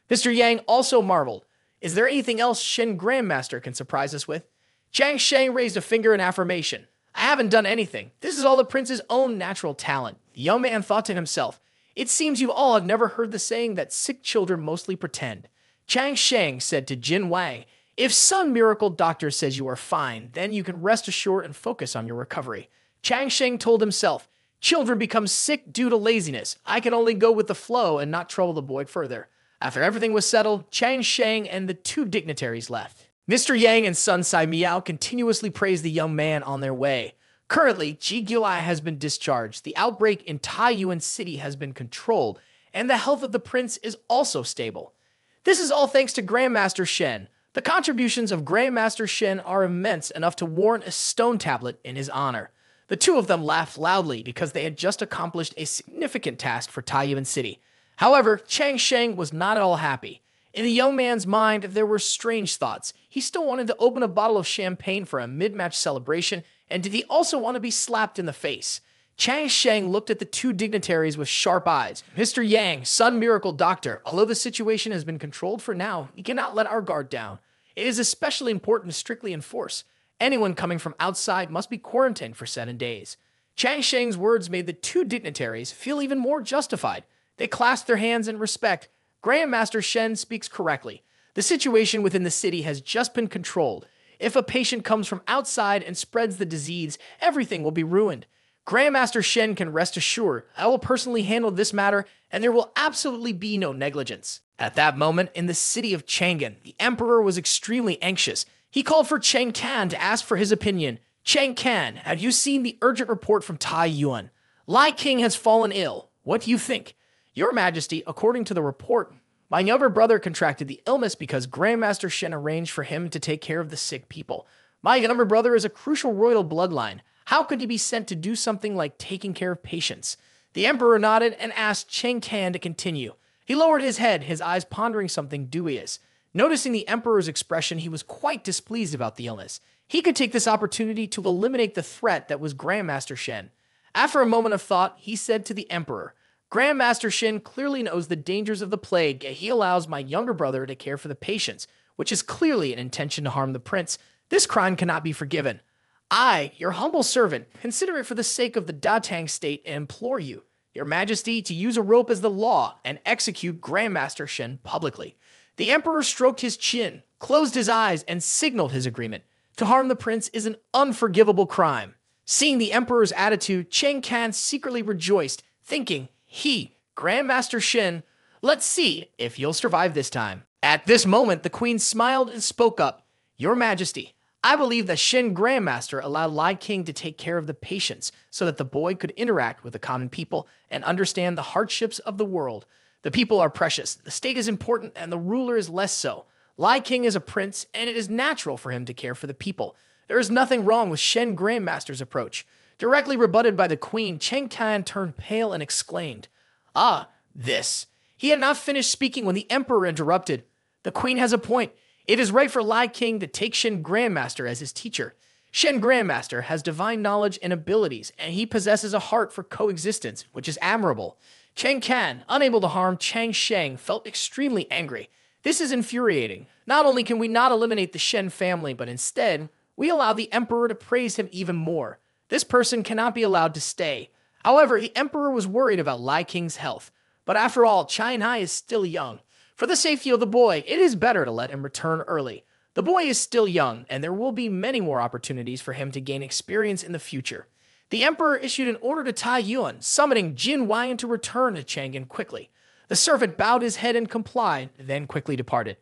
Mr. Yang also marveled. Is there anything else Shen Grandmaster can surprise us with? Chang Sheng raised a finger in affirmation. I haven't done anything. This is all the prince's own natural talent. The young man thought to himself, it seems you all have never heard the saying that sick children mostly pretend. Chang Sheng said to Jin Wang, if Sun Miracle Doctor says you are fine, then you can rest assured and focus on your recovery. Chang Sheng told himself, children become sick due to laziness. I can only go with the flow and not trouble the boy further. After everything was settled, Chang Sheng and the two dignitaries left. Mr. Yang and Sun Sai Miao continuously praised the young man on their way. Currently, Ji Guai has been discharged, the outbreak in Taiyuan City has been controlled, and the health of the prince is also stable. This is all thanks to Grandmaster Shen. The contributions of Grandmaster Shen are immense enough to warrant a stone tablet in his honor. The two of them laughed loudly because they had just accomplished a significant task for Taiyuan City. However, Chang Sheng was not at all happy. In the young man's mind, there were strange thoughts. He still wanted to open a bottle of champagne for a mid-match celebration, and did he also want to be slapped in the face? Chang Sheng looked at the two dignitaries with sharp eyes. Mr. Yang, Sun Miracle Doctor, although the situation has been controlled for now, we cannot let our guard down. It is especially important to strictly enforce. Anyone coming from outside must be quarantined for 7 days. Chang Sheng's words made the two dignitaries feel even more justified. They clasped their hands in respect. Grandmaster Shen speaks correctly. The situation within the city has just been controlled. If a patient comes from outside and spreads the disease, everything will be ruined. Grandmaster Shen can rest assured I will personally handle this matter, and there will absolutely be no negligence. At that moment, in the city of Chang'an, the emperor was extremely anxious. He called for Cheng Can to ask for his opinion. Cheng Can, have you seen the urgent report from Taiyuan? Lai King has fallen ill. What do you think? Your Majesty, according to the report, my younger brother contracted the illness because Grandmaster Shen arranged for him to take care of the sick people. My younger brother is a crucial royal bloodline. How could he be sent to do something like taking care of patients? The Emperor nodded and asked Chen Can to continue. He lowered his head, his eyes pondering something dubious. Noticing the Emperor's expression, he was quite displeased about the illness. He could take this opportunity to eliminate the threat that was Grandmaster Shen. After a moment of thought, he said to the Emperor, Grandmaster Shen clearly knows the dangers of the plague, yet he allows my younger brother to care for the patients, which is clearly an intention to harm the prince. This crime cannot be forgiven. I, your humble servant, consider it for the sake of the Datang state and implore you, your Majesty, to use a rope as the law and execute Grandmaster Shen publicly. The Emperor stroked his chin, closed his eyes, and signaled his agreement. To harm the prince is an unforgivable crime. Seeing the Emperor's attitude, Chen Can secretly rejoiced, thinking, Grandmaster Shen, let's see if you'll survive this time. At this moment, the Queen smiled and spoke up. Your Majesty, I believe that Shen Grandmaster allowed Lai King to take care of the patients so that the boy could interact with the common people and understand the hardships of the world. The people are precious, the state is important, and the ruler is less so. Lai King is a prince, and it is natural for him to care for the people. There is nothing wrong with Shen Grandmaster's approach. Directly rebutted by the Queen, Chen Can turned pale and exclaimed, this. He had not finished speaking when the Emperor interrupted. The Queen has a point. It is right for Lai King to take Shen Grandmaster as his teacher. Shen Grandmaster has divine knowledge and abilities, and he possesses a heart for coexistence, which is admirable. Chen Can, unable to harm Chang Sheng, felt extremely angry. This is infuriating. Not only can we not eliminate the Shen family, but instead, we allow the Emperor to praise him even more. This person cannot be allowed to stay. However, the Emperor was worried about Lai King's health. But after all, Chai Nai is still young. For the safety of the boy, it is better to let him return early. The boy is still young, and there will be many more opportunities for him to gain experience in the future. The Emperor issued an order to Tai Yuan, summoning Jin Wang to return to Chang'an quickly. The servant bowed his head and complied, then quickly departed.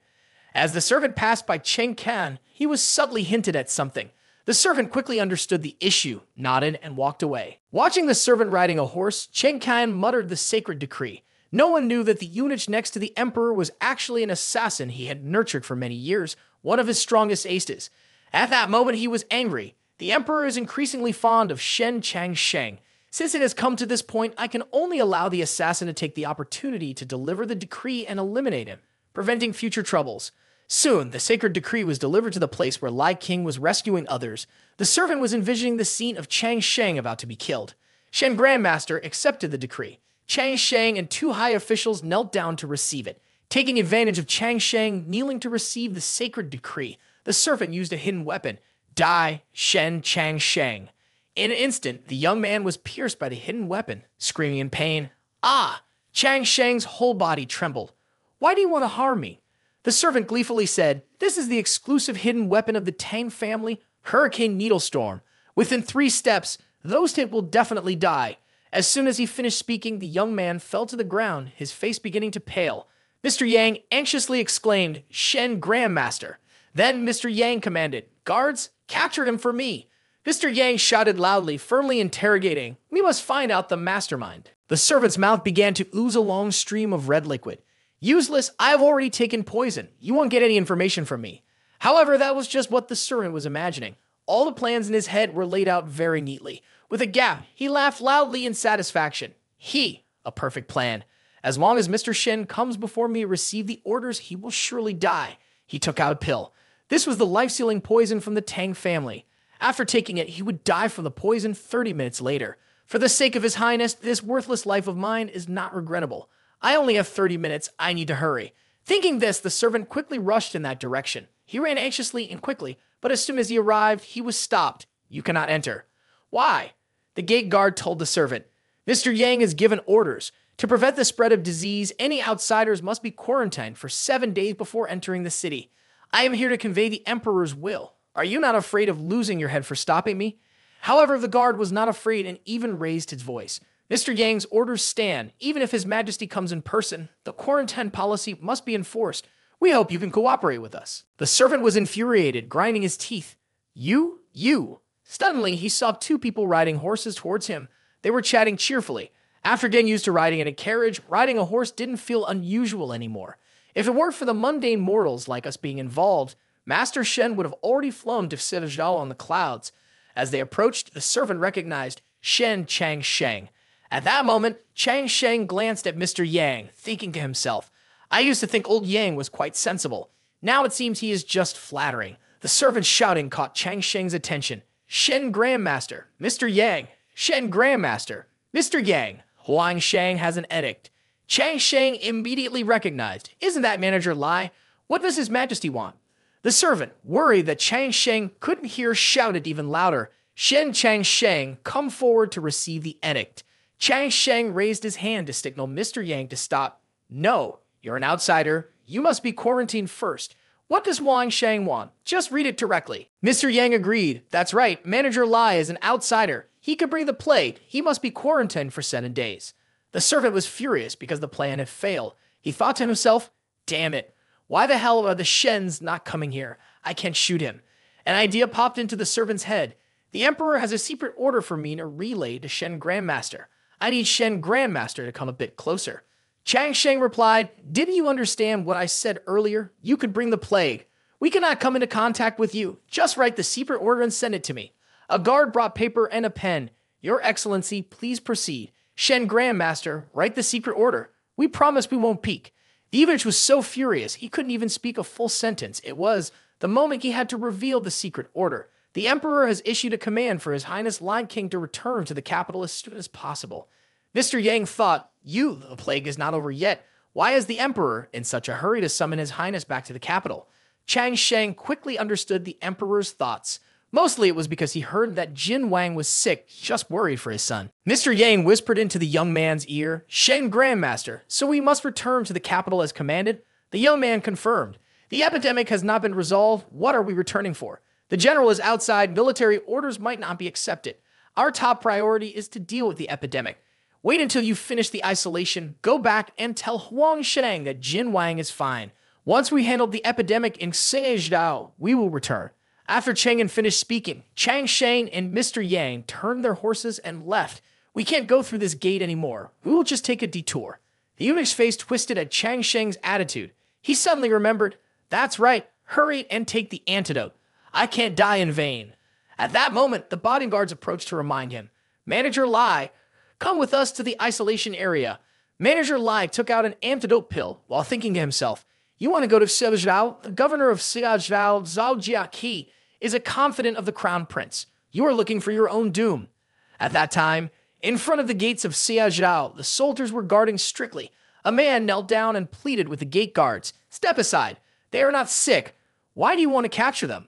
As the servant passed by Chen Can, he was subtly hinted at something. The servant quickly understood the issue, nodded, and walked away. Watching the servant riding a horse, Chen Can muttered the sacred decree. No one knew that the eunuch next to the Emperor was actually an assassin he had nurtured for many years, one of his strongest aces. At that moment, he was angry. The Emperor is increasingly fond of Shen Chang Sheng. Since it has come to this point, I can only allow the assassin to take the opportunity to deliver the decree and eliminate him, preventing future troubles. Soon, the sacred decree was delivered to the place where Lai King was rescuing others. The servant was envisioning the scene of Chang Sheng about to be killed. Shen Grandmaster accepted the decree. Chang Sheng and two high officials knelt down to receive it. Taking advantage of Chang Sheng kneeling to receive the sacred decree, the servant used a hidden weapon, Dai Shen Chang Sheng. In an instant, the young man was pierced by the hidden weapon, screaming in pain. Chang Sheng's whole body trembled. Why do you want to harm me? The servant gleefully said, this is the exclusive hidden weapon of the Tang family, Hurricane Needlestorm. Within 3 steps, those hit will definitely die. As soon as he finished speaking, the young man fell to the ground, his face beginning to pale. Mr. Yang anxiously exclaimed, Shen Grandmaster. Then Mr. Yang commanded, guards, capture him for me. Mr. Yang shouted loudly, firmly interrogating, we must find out the mastermind. The servant's mouth began to ooze a long stream of red liquid. Useless, I have already taken poison. You won't get any information from me. However, that was just what the servant was imagining. All the plans in his head were laid out very neatly. With a gap, he laughed loudly in satisfaction. A perfect plan. As long as Mr. Shen comes before me to receive the orders, he will surely die. He took out a pill. This was the life-sealing poison from the Tang family. After taking it, he would die from the poison 30 minutes later. For the sake of His Highness, this worthless life of mine is not regrettable. I only have 30 minutes. I need to hurry. Thinking this, the servant quickly rushed in that direction. He ran anxiously and quickly, but as soon as he arrived, he was stopped. You cannot enter. Why? The gate guard told the servant. Mr. Yang has given orders. To prevent the spread of disease, any outsiders must be quarantined for 7 days before entering the city. I am here to convey the Emperor's will. Are you not afraid of losing your head for stopping me? However, the guard was not afraid and even raised his voice. Mr. Yang's orders stand. Even if His Majesty comes in person, the quarantine policy must be enforced. We hope you can cooperate with us. The servant was infuriated, grinding his teeth. You? Suddenly, he saw 2 people riding horses towards him. They were chatting cheerfully. After getting used to riding in a carriage, riding a horse didn't feel unusual anymore. If it weren't for the mundane mortals like us being involved, Master Shen would have already flown to Sivajal on the clouds. As they approached, the servant recognized Shen Changsheng. At that moment, Changsheng glanced at Mr. Yang, thinking to himself, I used to think old Yang was quite sensible. Now it seems he is just flattering. The servant's shouting caught Changsheng's attention. Shen Grandmaster, Mr. Yang, Shen Grandmaster, Mr. Yang, Huang Shang has an edict. Changsheng immediately recognized, isn't that Manager Lai? What does His Majesty want? The servant, worried that Changsheng couldn't hear, shouted even louder, Shen Changsheng, come forward to receive the edict. Changsheng raised his hand to signal Mr. Yang to stop. No, you're an outsider. You must be quarantined first. What does Huang Shang want? Just read it directly. Mr. Yang agreed. That's right, Manager Lai is an outsider. He could bring the plague. He must be quarantined for 7 days. The servant was furious because the plan had failed. He thought to himself, damn it. Why the hell are the Shens not coming here? I can't shoot him. An idea popped into the servant's head. The Emperor has a secret order for me to relay to Shen Grandmaster. I need Shen Grandmaster to come a bit closer. Changsheng replied, didn't you understand what I said earlier? You could bring the plague. We cannot come into contact with you. Just write the secret order and send it to me. A guard brought paper and a pen. Your Excellency, please proceed. Shen Grandmaster, write the secret order. We promise we won't peek. The Evich was so furious he couldn't even speak a full sentence. It was the moment he had to reveal the secret order. The Emperor has issued a command for His Highness Lion King to return to the capital as soon as possible. Mr. Yang thought, the plague is not over yet. Why is the Emperor in such a hurry to summon His Highness back to the capital? Changsheng quickly understood the Emperor's thoughts. Mostly it was because he heard that Jin Wang was sick, just worried for his son. Mr. Yang whispered into the young man's ear, Shen Grandmaster, so we must return to the capital as commanded? The young man confirmed. The epidemic has not been resolved. What are we returning for? The general is outside. Military orders might not be accepted. Our top priority is to deal with the epidemic. Wait until you finish the isolation, go back and tell Huang Shang that Jin Wang is fine. Once we handle the epidemic in Seizhdao, we will return. After Cheng had finished speaking, Changsheng and Mr. Yang turned their horses and left. We can't go through this gate anymore. We will just take a detour. The eunuch's face twisted at Changsheng's attitude. He suddenly remembered, that's right, hurry and take the antidote. I can't die in vain. At that moment, the bodyguards approached to remind him, Manager Lai, come with us to the isolation area. Manager Lai took out an antidote pill while thinking to himself, you want to go to Sivajal? The governor of Sivajal, Zhao Jiaqi, is a confidant of the crown prince. You are looking for your own doom. At that time, in front of the gates of Sivajal, the soldiers were guarding strictly. A man knelt down and pleaded with the gate guards. Step aside. They are not sick. Why do you want to capture them?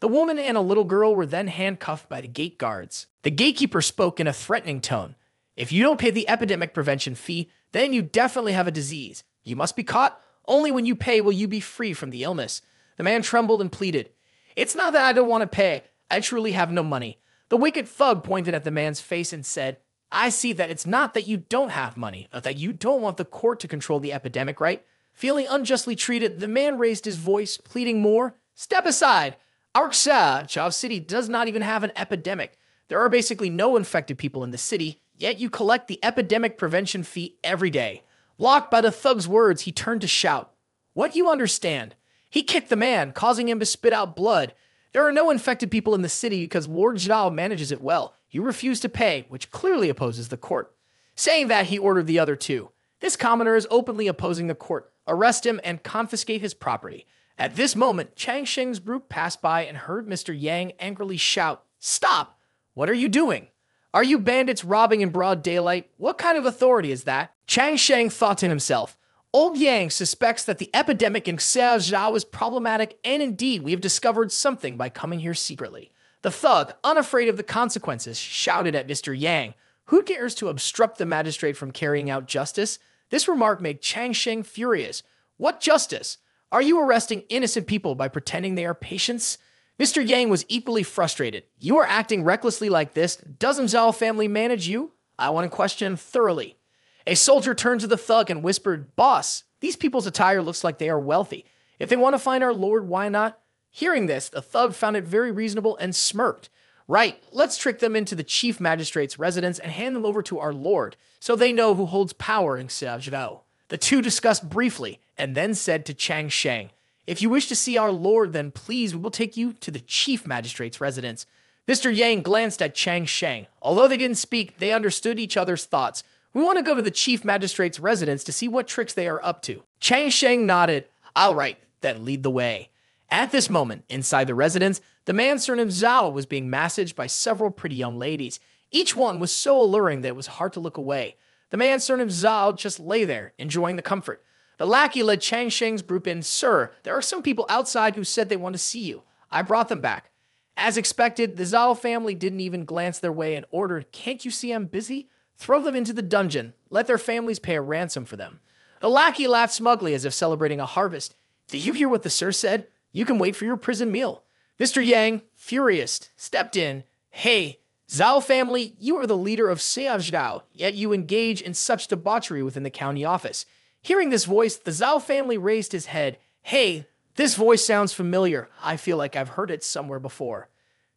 The woman and a little girl were then handcuffed by the gate guards. The gatekeeper spoke in a threatening tone. If you don't pay the epidemic prevention fee, then you definitely have a disease. You must be caught. Only when you pay will you be free from the illness. The man trembled and pleaded. It's not that I don't want to pay. I truly have no money. The wicked thug pointed at the man's face and said, I see that it's not that you don't have money, but that you don't want the court to control the epidemic, right? Feeling unjustly treated, the man raised his voice, pleading more. Step aside. Our Chav City does not even have an epidemic. There are basically no infected people in the city, yet you collect the epidemic prevention fee every day. Blocked by the thug's words, he turned to shout. What do you understand? He kicked the man, causing him to spit out blood. There are no infected people in the city because Lord Zhao manages it well. You refuse to pay, which clearly opposes the court. Saying that, he ordered the other two. This commoner is openly opposing the court. Arrest him and confiscate his property. At this moment, Changsheng's group passed by and heard Mr. Yang angrily shout, Stop! What are you doing? Are you bandits robbing in broad daylight? What kind of authority is that? Changsheng thought to himself, Old Yang suspects that the epidemic in Xiaozhou is problematic, and indeed we have discovered something by coming here secretly. The thug, unafraid of the consequences, shouted at Mr. Yang, Who dares to obstruct the magistrate from carrying out justice? This remark made Changsheng furious. What justice? Are you arresting innocent people by pretending they are patients? Mr. Yang was equally frustrated. You are acting recklessly like this. Doesn't Zhao family manage you? I want to question him thoroughly. A soldier turned to the thug and whispered, Boss, these people's attire looks like they are wealthy. If they want to find our lord, why not? Hearing this, the thug found it very reasonable and smirked. Right, let's trick them into the chief magistrate's residence and hand them over to our lord, so they know who holds power in Xiaozhou. The two discussed briefly, and then said to Chang Sheng, if you wish to see our lord, then please we will take you to the chief magistrate's residence. Mr. Yang glanced at Chang Sheng. Although they didn't speak, they understood each other's thoughts. We want to go to the chief magistrate's residence to see what tricks they are up to. Chang Sheng nodded. All right, then lead the way. At this moment, inside the residence, the man surnamed Zhao was being massaged by several pretty young ladies. Each one was so alluring that it was hard to look away. The man surnamed Zhao just lay there, enjoying the comfort. The lackey led Chang Sheng's group in. Sir, there are some people outside who said they want to see you. I brought them back. As expected, the Zhao family didn't even glance their way and ordered, can't you see I'm busy? Throw them into the dungeon. Let their families pay a ransom for them. The lackey laughed smugly as if celebrating a harvest. Did you hear what the sir said? You can wait for your prison meal. Mr. Yang, furious, stepped in. Hey, Zhao family, you are the leader of Xiaozhou, yet you engage in such debauchery within the county office. Hearing this voice, the Zhao family raised his head. Hey, this voice sounds familiar. I feel like I've heard it somewhere before.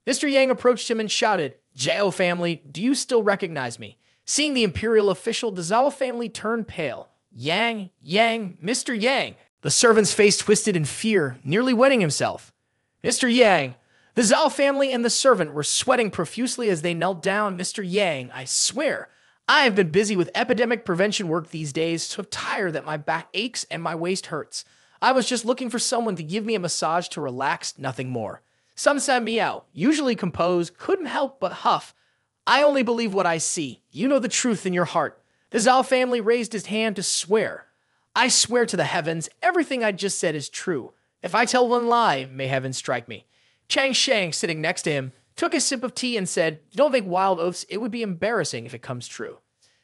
Mr. Yang approached him and shouted, Zhao family, do you still recognize me? Seeing the imperial official, the Zhao family turned pale. Yang, Mr. Yang. The servant's face twisted in fear, nearly wetting himself. Mr. Yang. The Zhao family and the servant were sweating profusely as they knelt down. Mr. Yang, I swear, I have been busy with epidemic prevention work these days, so tired that my back aches and my waist hurts. I was just looking for someone to give me a massage to relax, nothing more. Sun San Miao, usually composed, couldn't help but huff. I only believe what I see. You know the truth in your heart. The Zhao family raised his hand to swear. I swear to the heavens, everything I just said is true. If I tell one lie, may heaven strike me. Chang Sheng, sitting next to him, took a sip of tea and said, don't make wild oaths, it would be embarrassing if it comes true.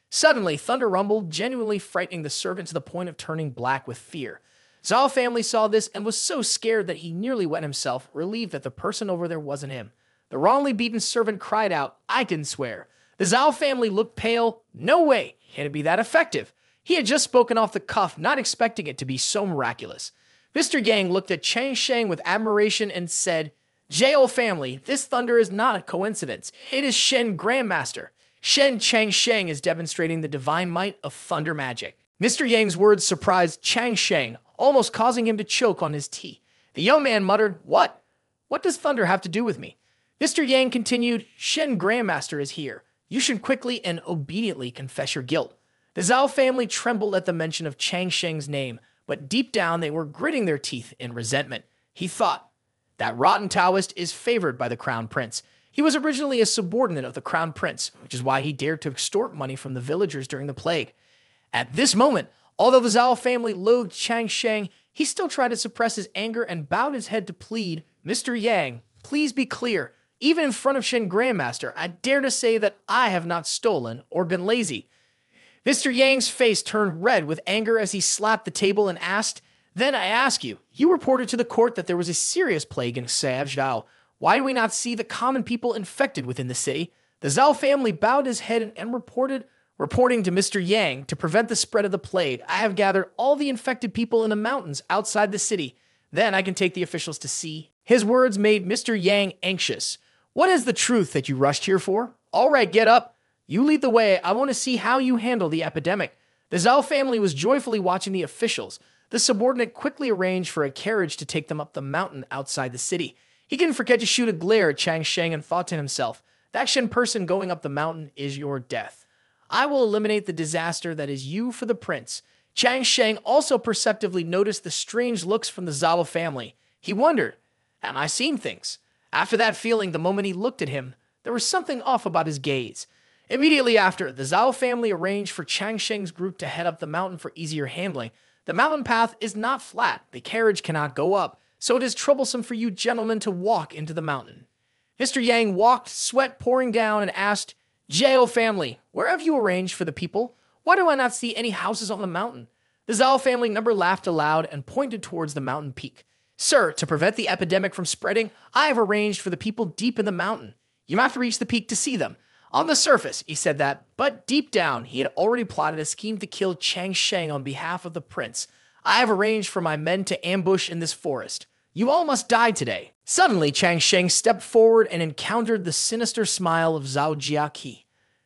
Suddenly, thunder rumbled, genuinely frightening the servant to the point of turning black with fear. Zhao family saw this and was so scared that he nearly wet himself, relieved that the person over there wasn't him. The wrongly beaten servant cried out, I can swear. The Zhao family looked pale. No way, can it be that effective? He had just spoken off the cuff, not expecting it to be so miraculous. Mr. Yang looked at Chang Sheng with admiration and said, Zhao family, this thunder is not a coincidence. It is Shen Grandmaster. Shen Chang Sheng is demonstrating the divine might of thunder magic. Mr. Yang's words surprised Chang Sheng, almost causing him to choke on his tea. The young man muttered, What? What does thunder have to do with me? Mr. Yang continued, Shen Grandmaster is here. You should quickly and obediently confess your guilt. The Zhao family trembled at the mention of Chang Sheng's name, but deep down they were gritting their teeth in resentment. He thought, that rotten Taoist is favored by the Crown Prince. He was originally a subordinate of the Crown Prince, which is why he dared to extort money from the villagers during the plague. At this moment, although the Zhao family loathed Chang Sheng, he still tried to suppress his anger and bowed his head to plead, Mr. Yang, please be clear. Even in front of Shen Grandmaster, I dare to say that I have not stolen or been lazy. Mr. Yang's face turned red with anger as he slapped the table and asked, Then I ask you, you reported to the court that there was a serious plague in Xiaozhou. Why do we not see the common people infected within the city? The Zhao family bowed his head and reporting to Mr. Yang, to prevent the spread of the plague, I have gathered all the infected people in the mountains outside the city. Then I can take the officials to see. His words made Mr. Yang anxious. What is the truth that you rushed here for? All right, get up. You lead the way. I want to see how you handle the epidemic. The Zhao family was joyfully watching the officials. The subordinate quickly arranged for a carriage to take them up the mountain outside the city. He didn't forget to shoot a glare at Chang Sheng and thought to himself, that Shen person going up the mountain is your death. I will eliminate the disaster that is you for the prince. Chang Sheng also perceptively noticed the strange looks from the Zhao family. He wondered, am I seeing things? After that feeling, the moment he looked at him, there was something off about his gaze. Immediately after, the Zhao family arranged for Chang Sheng's group to head up the mountain for easier handling. The mountain path is not flat, the carriage cannot go up, so it is troublesome for you gentlemen to walk into the mountain. Mr. Yang walked, sweat pouring down, and asked, Zhao family, where have you arranged for the people? Why do I not see any houses on the mountain? The Zhao family member laughed aloud and pointed towards the mountain peak. Sir, to prevent the epidemic from spreading, I have arranged for the people deep in the mountain. You have to reach the peak to see them. On the surface, he said that, but deep down, he had already plotted a scheme to kill Chang Sheng on behalf of the prince. I have arranged for my men to ambush in this forest. You all must die today. Suddenly, Chang Sheng stepped forward and encountered the sinister smile of Zhao Jiaqi.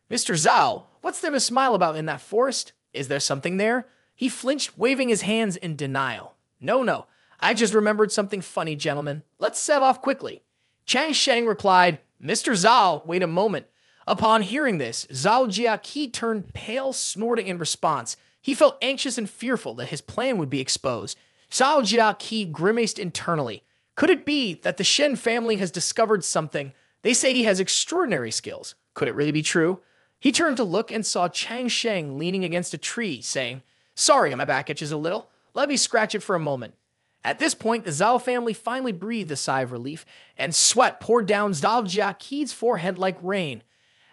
Mr. Zhao, what's there to smile about in that forest? Is there something there? He flinched, waving his hands in denial. No, I just remembered something funny, gentlemen. Let's set off quickly. Chang Sheng replied, Mr. Zhao, wait a moment. Upon hearing this, Zhao Jiaqi turned pale, snorting in response. He felt anxious and fearful that his plan would be exposed. Zhao Jiaqi grimaced internally. Could it be that the Shen family has discovered something? They say he has extraordinary skills. Could it really be true? He turned to look and saw Chang Sheng leaning against a tree, saying, Sorry, my back itches a little. Let me scratch it for a moment. At this point, the Zhao family finally breathed a sigh of relief, and sweat poured down Zhao Jiaqi's forehead like rain.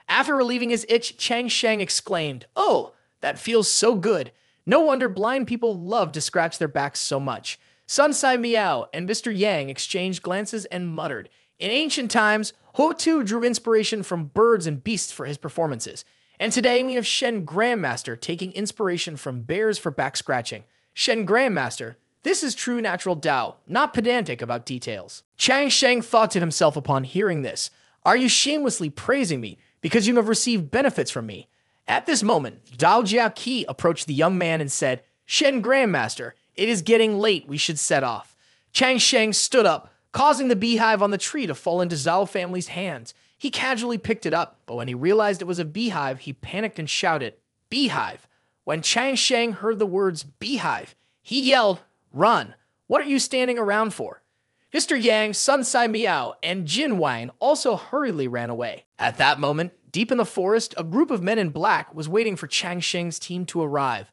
After relieving his itch, Chang Sheng exclaimed, Oh, that feels so good. No wonder blind people love to scratch their backs so much. Sun Sai Miao and Mr. Yang exchanged glances and muttered. In ancient times, Ho Tu drew inspiration from birds and beasts for his performances. And today we have Shen Grandmaster taking inspiration from bears for back scratching. Shen Grandmaster, this is true natural Dao, not pedantic about details. Chang Sheng thought to himself upon hearing this, Are you shamelessly praising me because you have received benefits from me? At this moment, Zhao Jiaqi approached the young man and said, Shen Grandmaster, it is getting late, we should set off. Chang Sheng stood up, causing the beehive on the tree to fall into Zhao family's hands. He casually picked it up, but when he realized it was a beehive, he panicked and shouted, Beehive! When Chang Sheng heard the words beehive, he yelled, Run! What are you standing around for? Mr. Yang, Sun Sai Miao, and Jin Wang also hurriedly ran away. At that moment, deep in the forest, a group of men in black was waiting for Chang Sheng's team to arrive.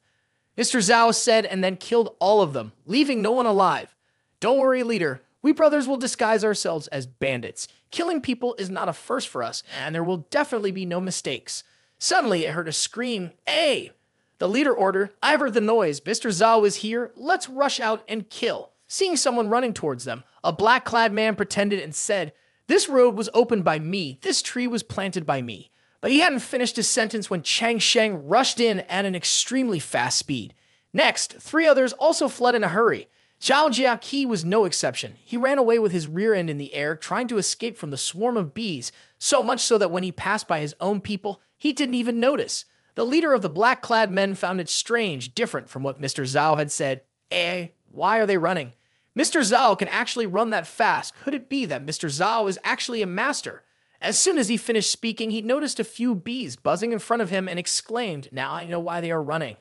Mr. Zhao said and then killed all of them, leaving no one alive. Don't worry, leader. We brothers will disguise ourselves as bandits. Killing people is not a first for us, and there will definitely be no mistakes. Suddenly, I heard a scream, Hey! The leader ordered, I've heard the noise. Mr. Zhao is here. Let's rush out and kill. Seeing someone running towards them, a black-clad man pretended and said, This road was opened by me. This tree was planted by me. But he hadn't finished his sentence when Chang Sheng rushed in at an extremely fast speed. Next, 3 others also fled in a hurry. Zhao Jiaqi was no exception. He ran away with his rear end in the air, trying to escape from the swarm of bees, so much so that when he passed by his own people, he didn't even notice. The leader of the black-clad men found it strange, different from what Mr. Zhao had said. Why are they running? Mr. Zhao can actually run that fast. Could it be that Mr. Zhao is actually a master? As soon as he finished speaking, he noticed a few bees buzzing in front of him and exclaimed, Now I know why they are running.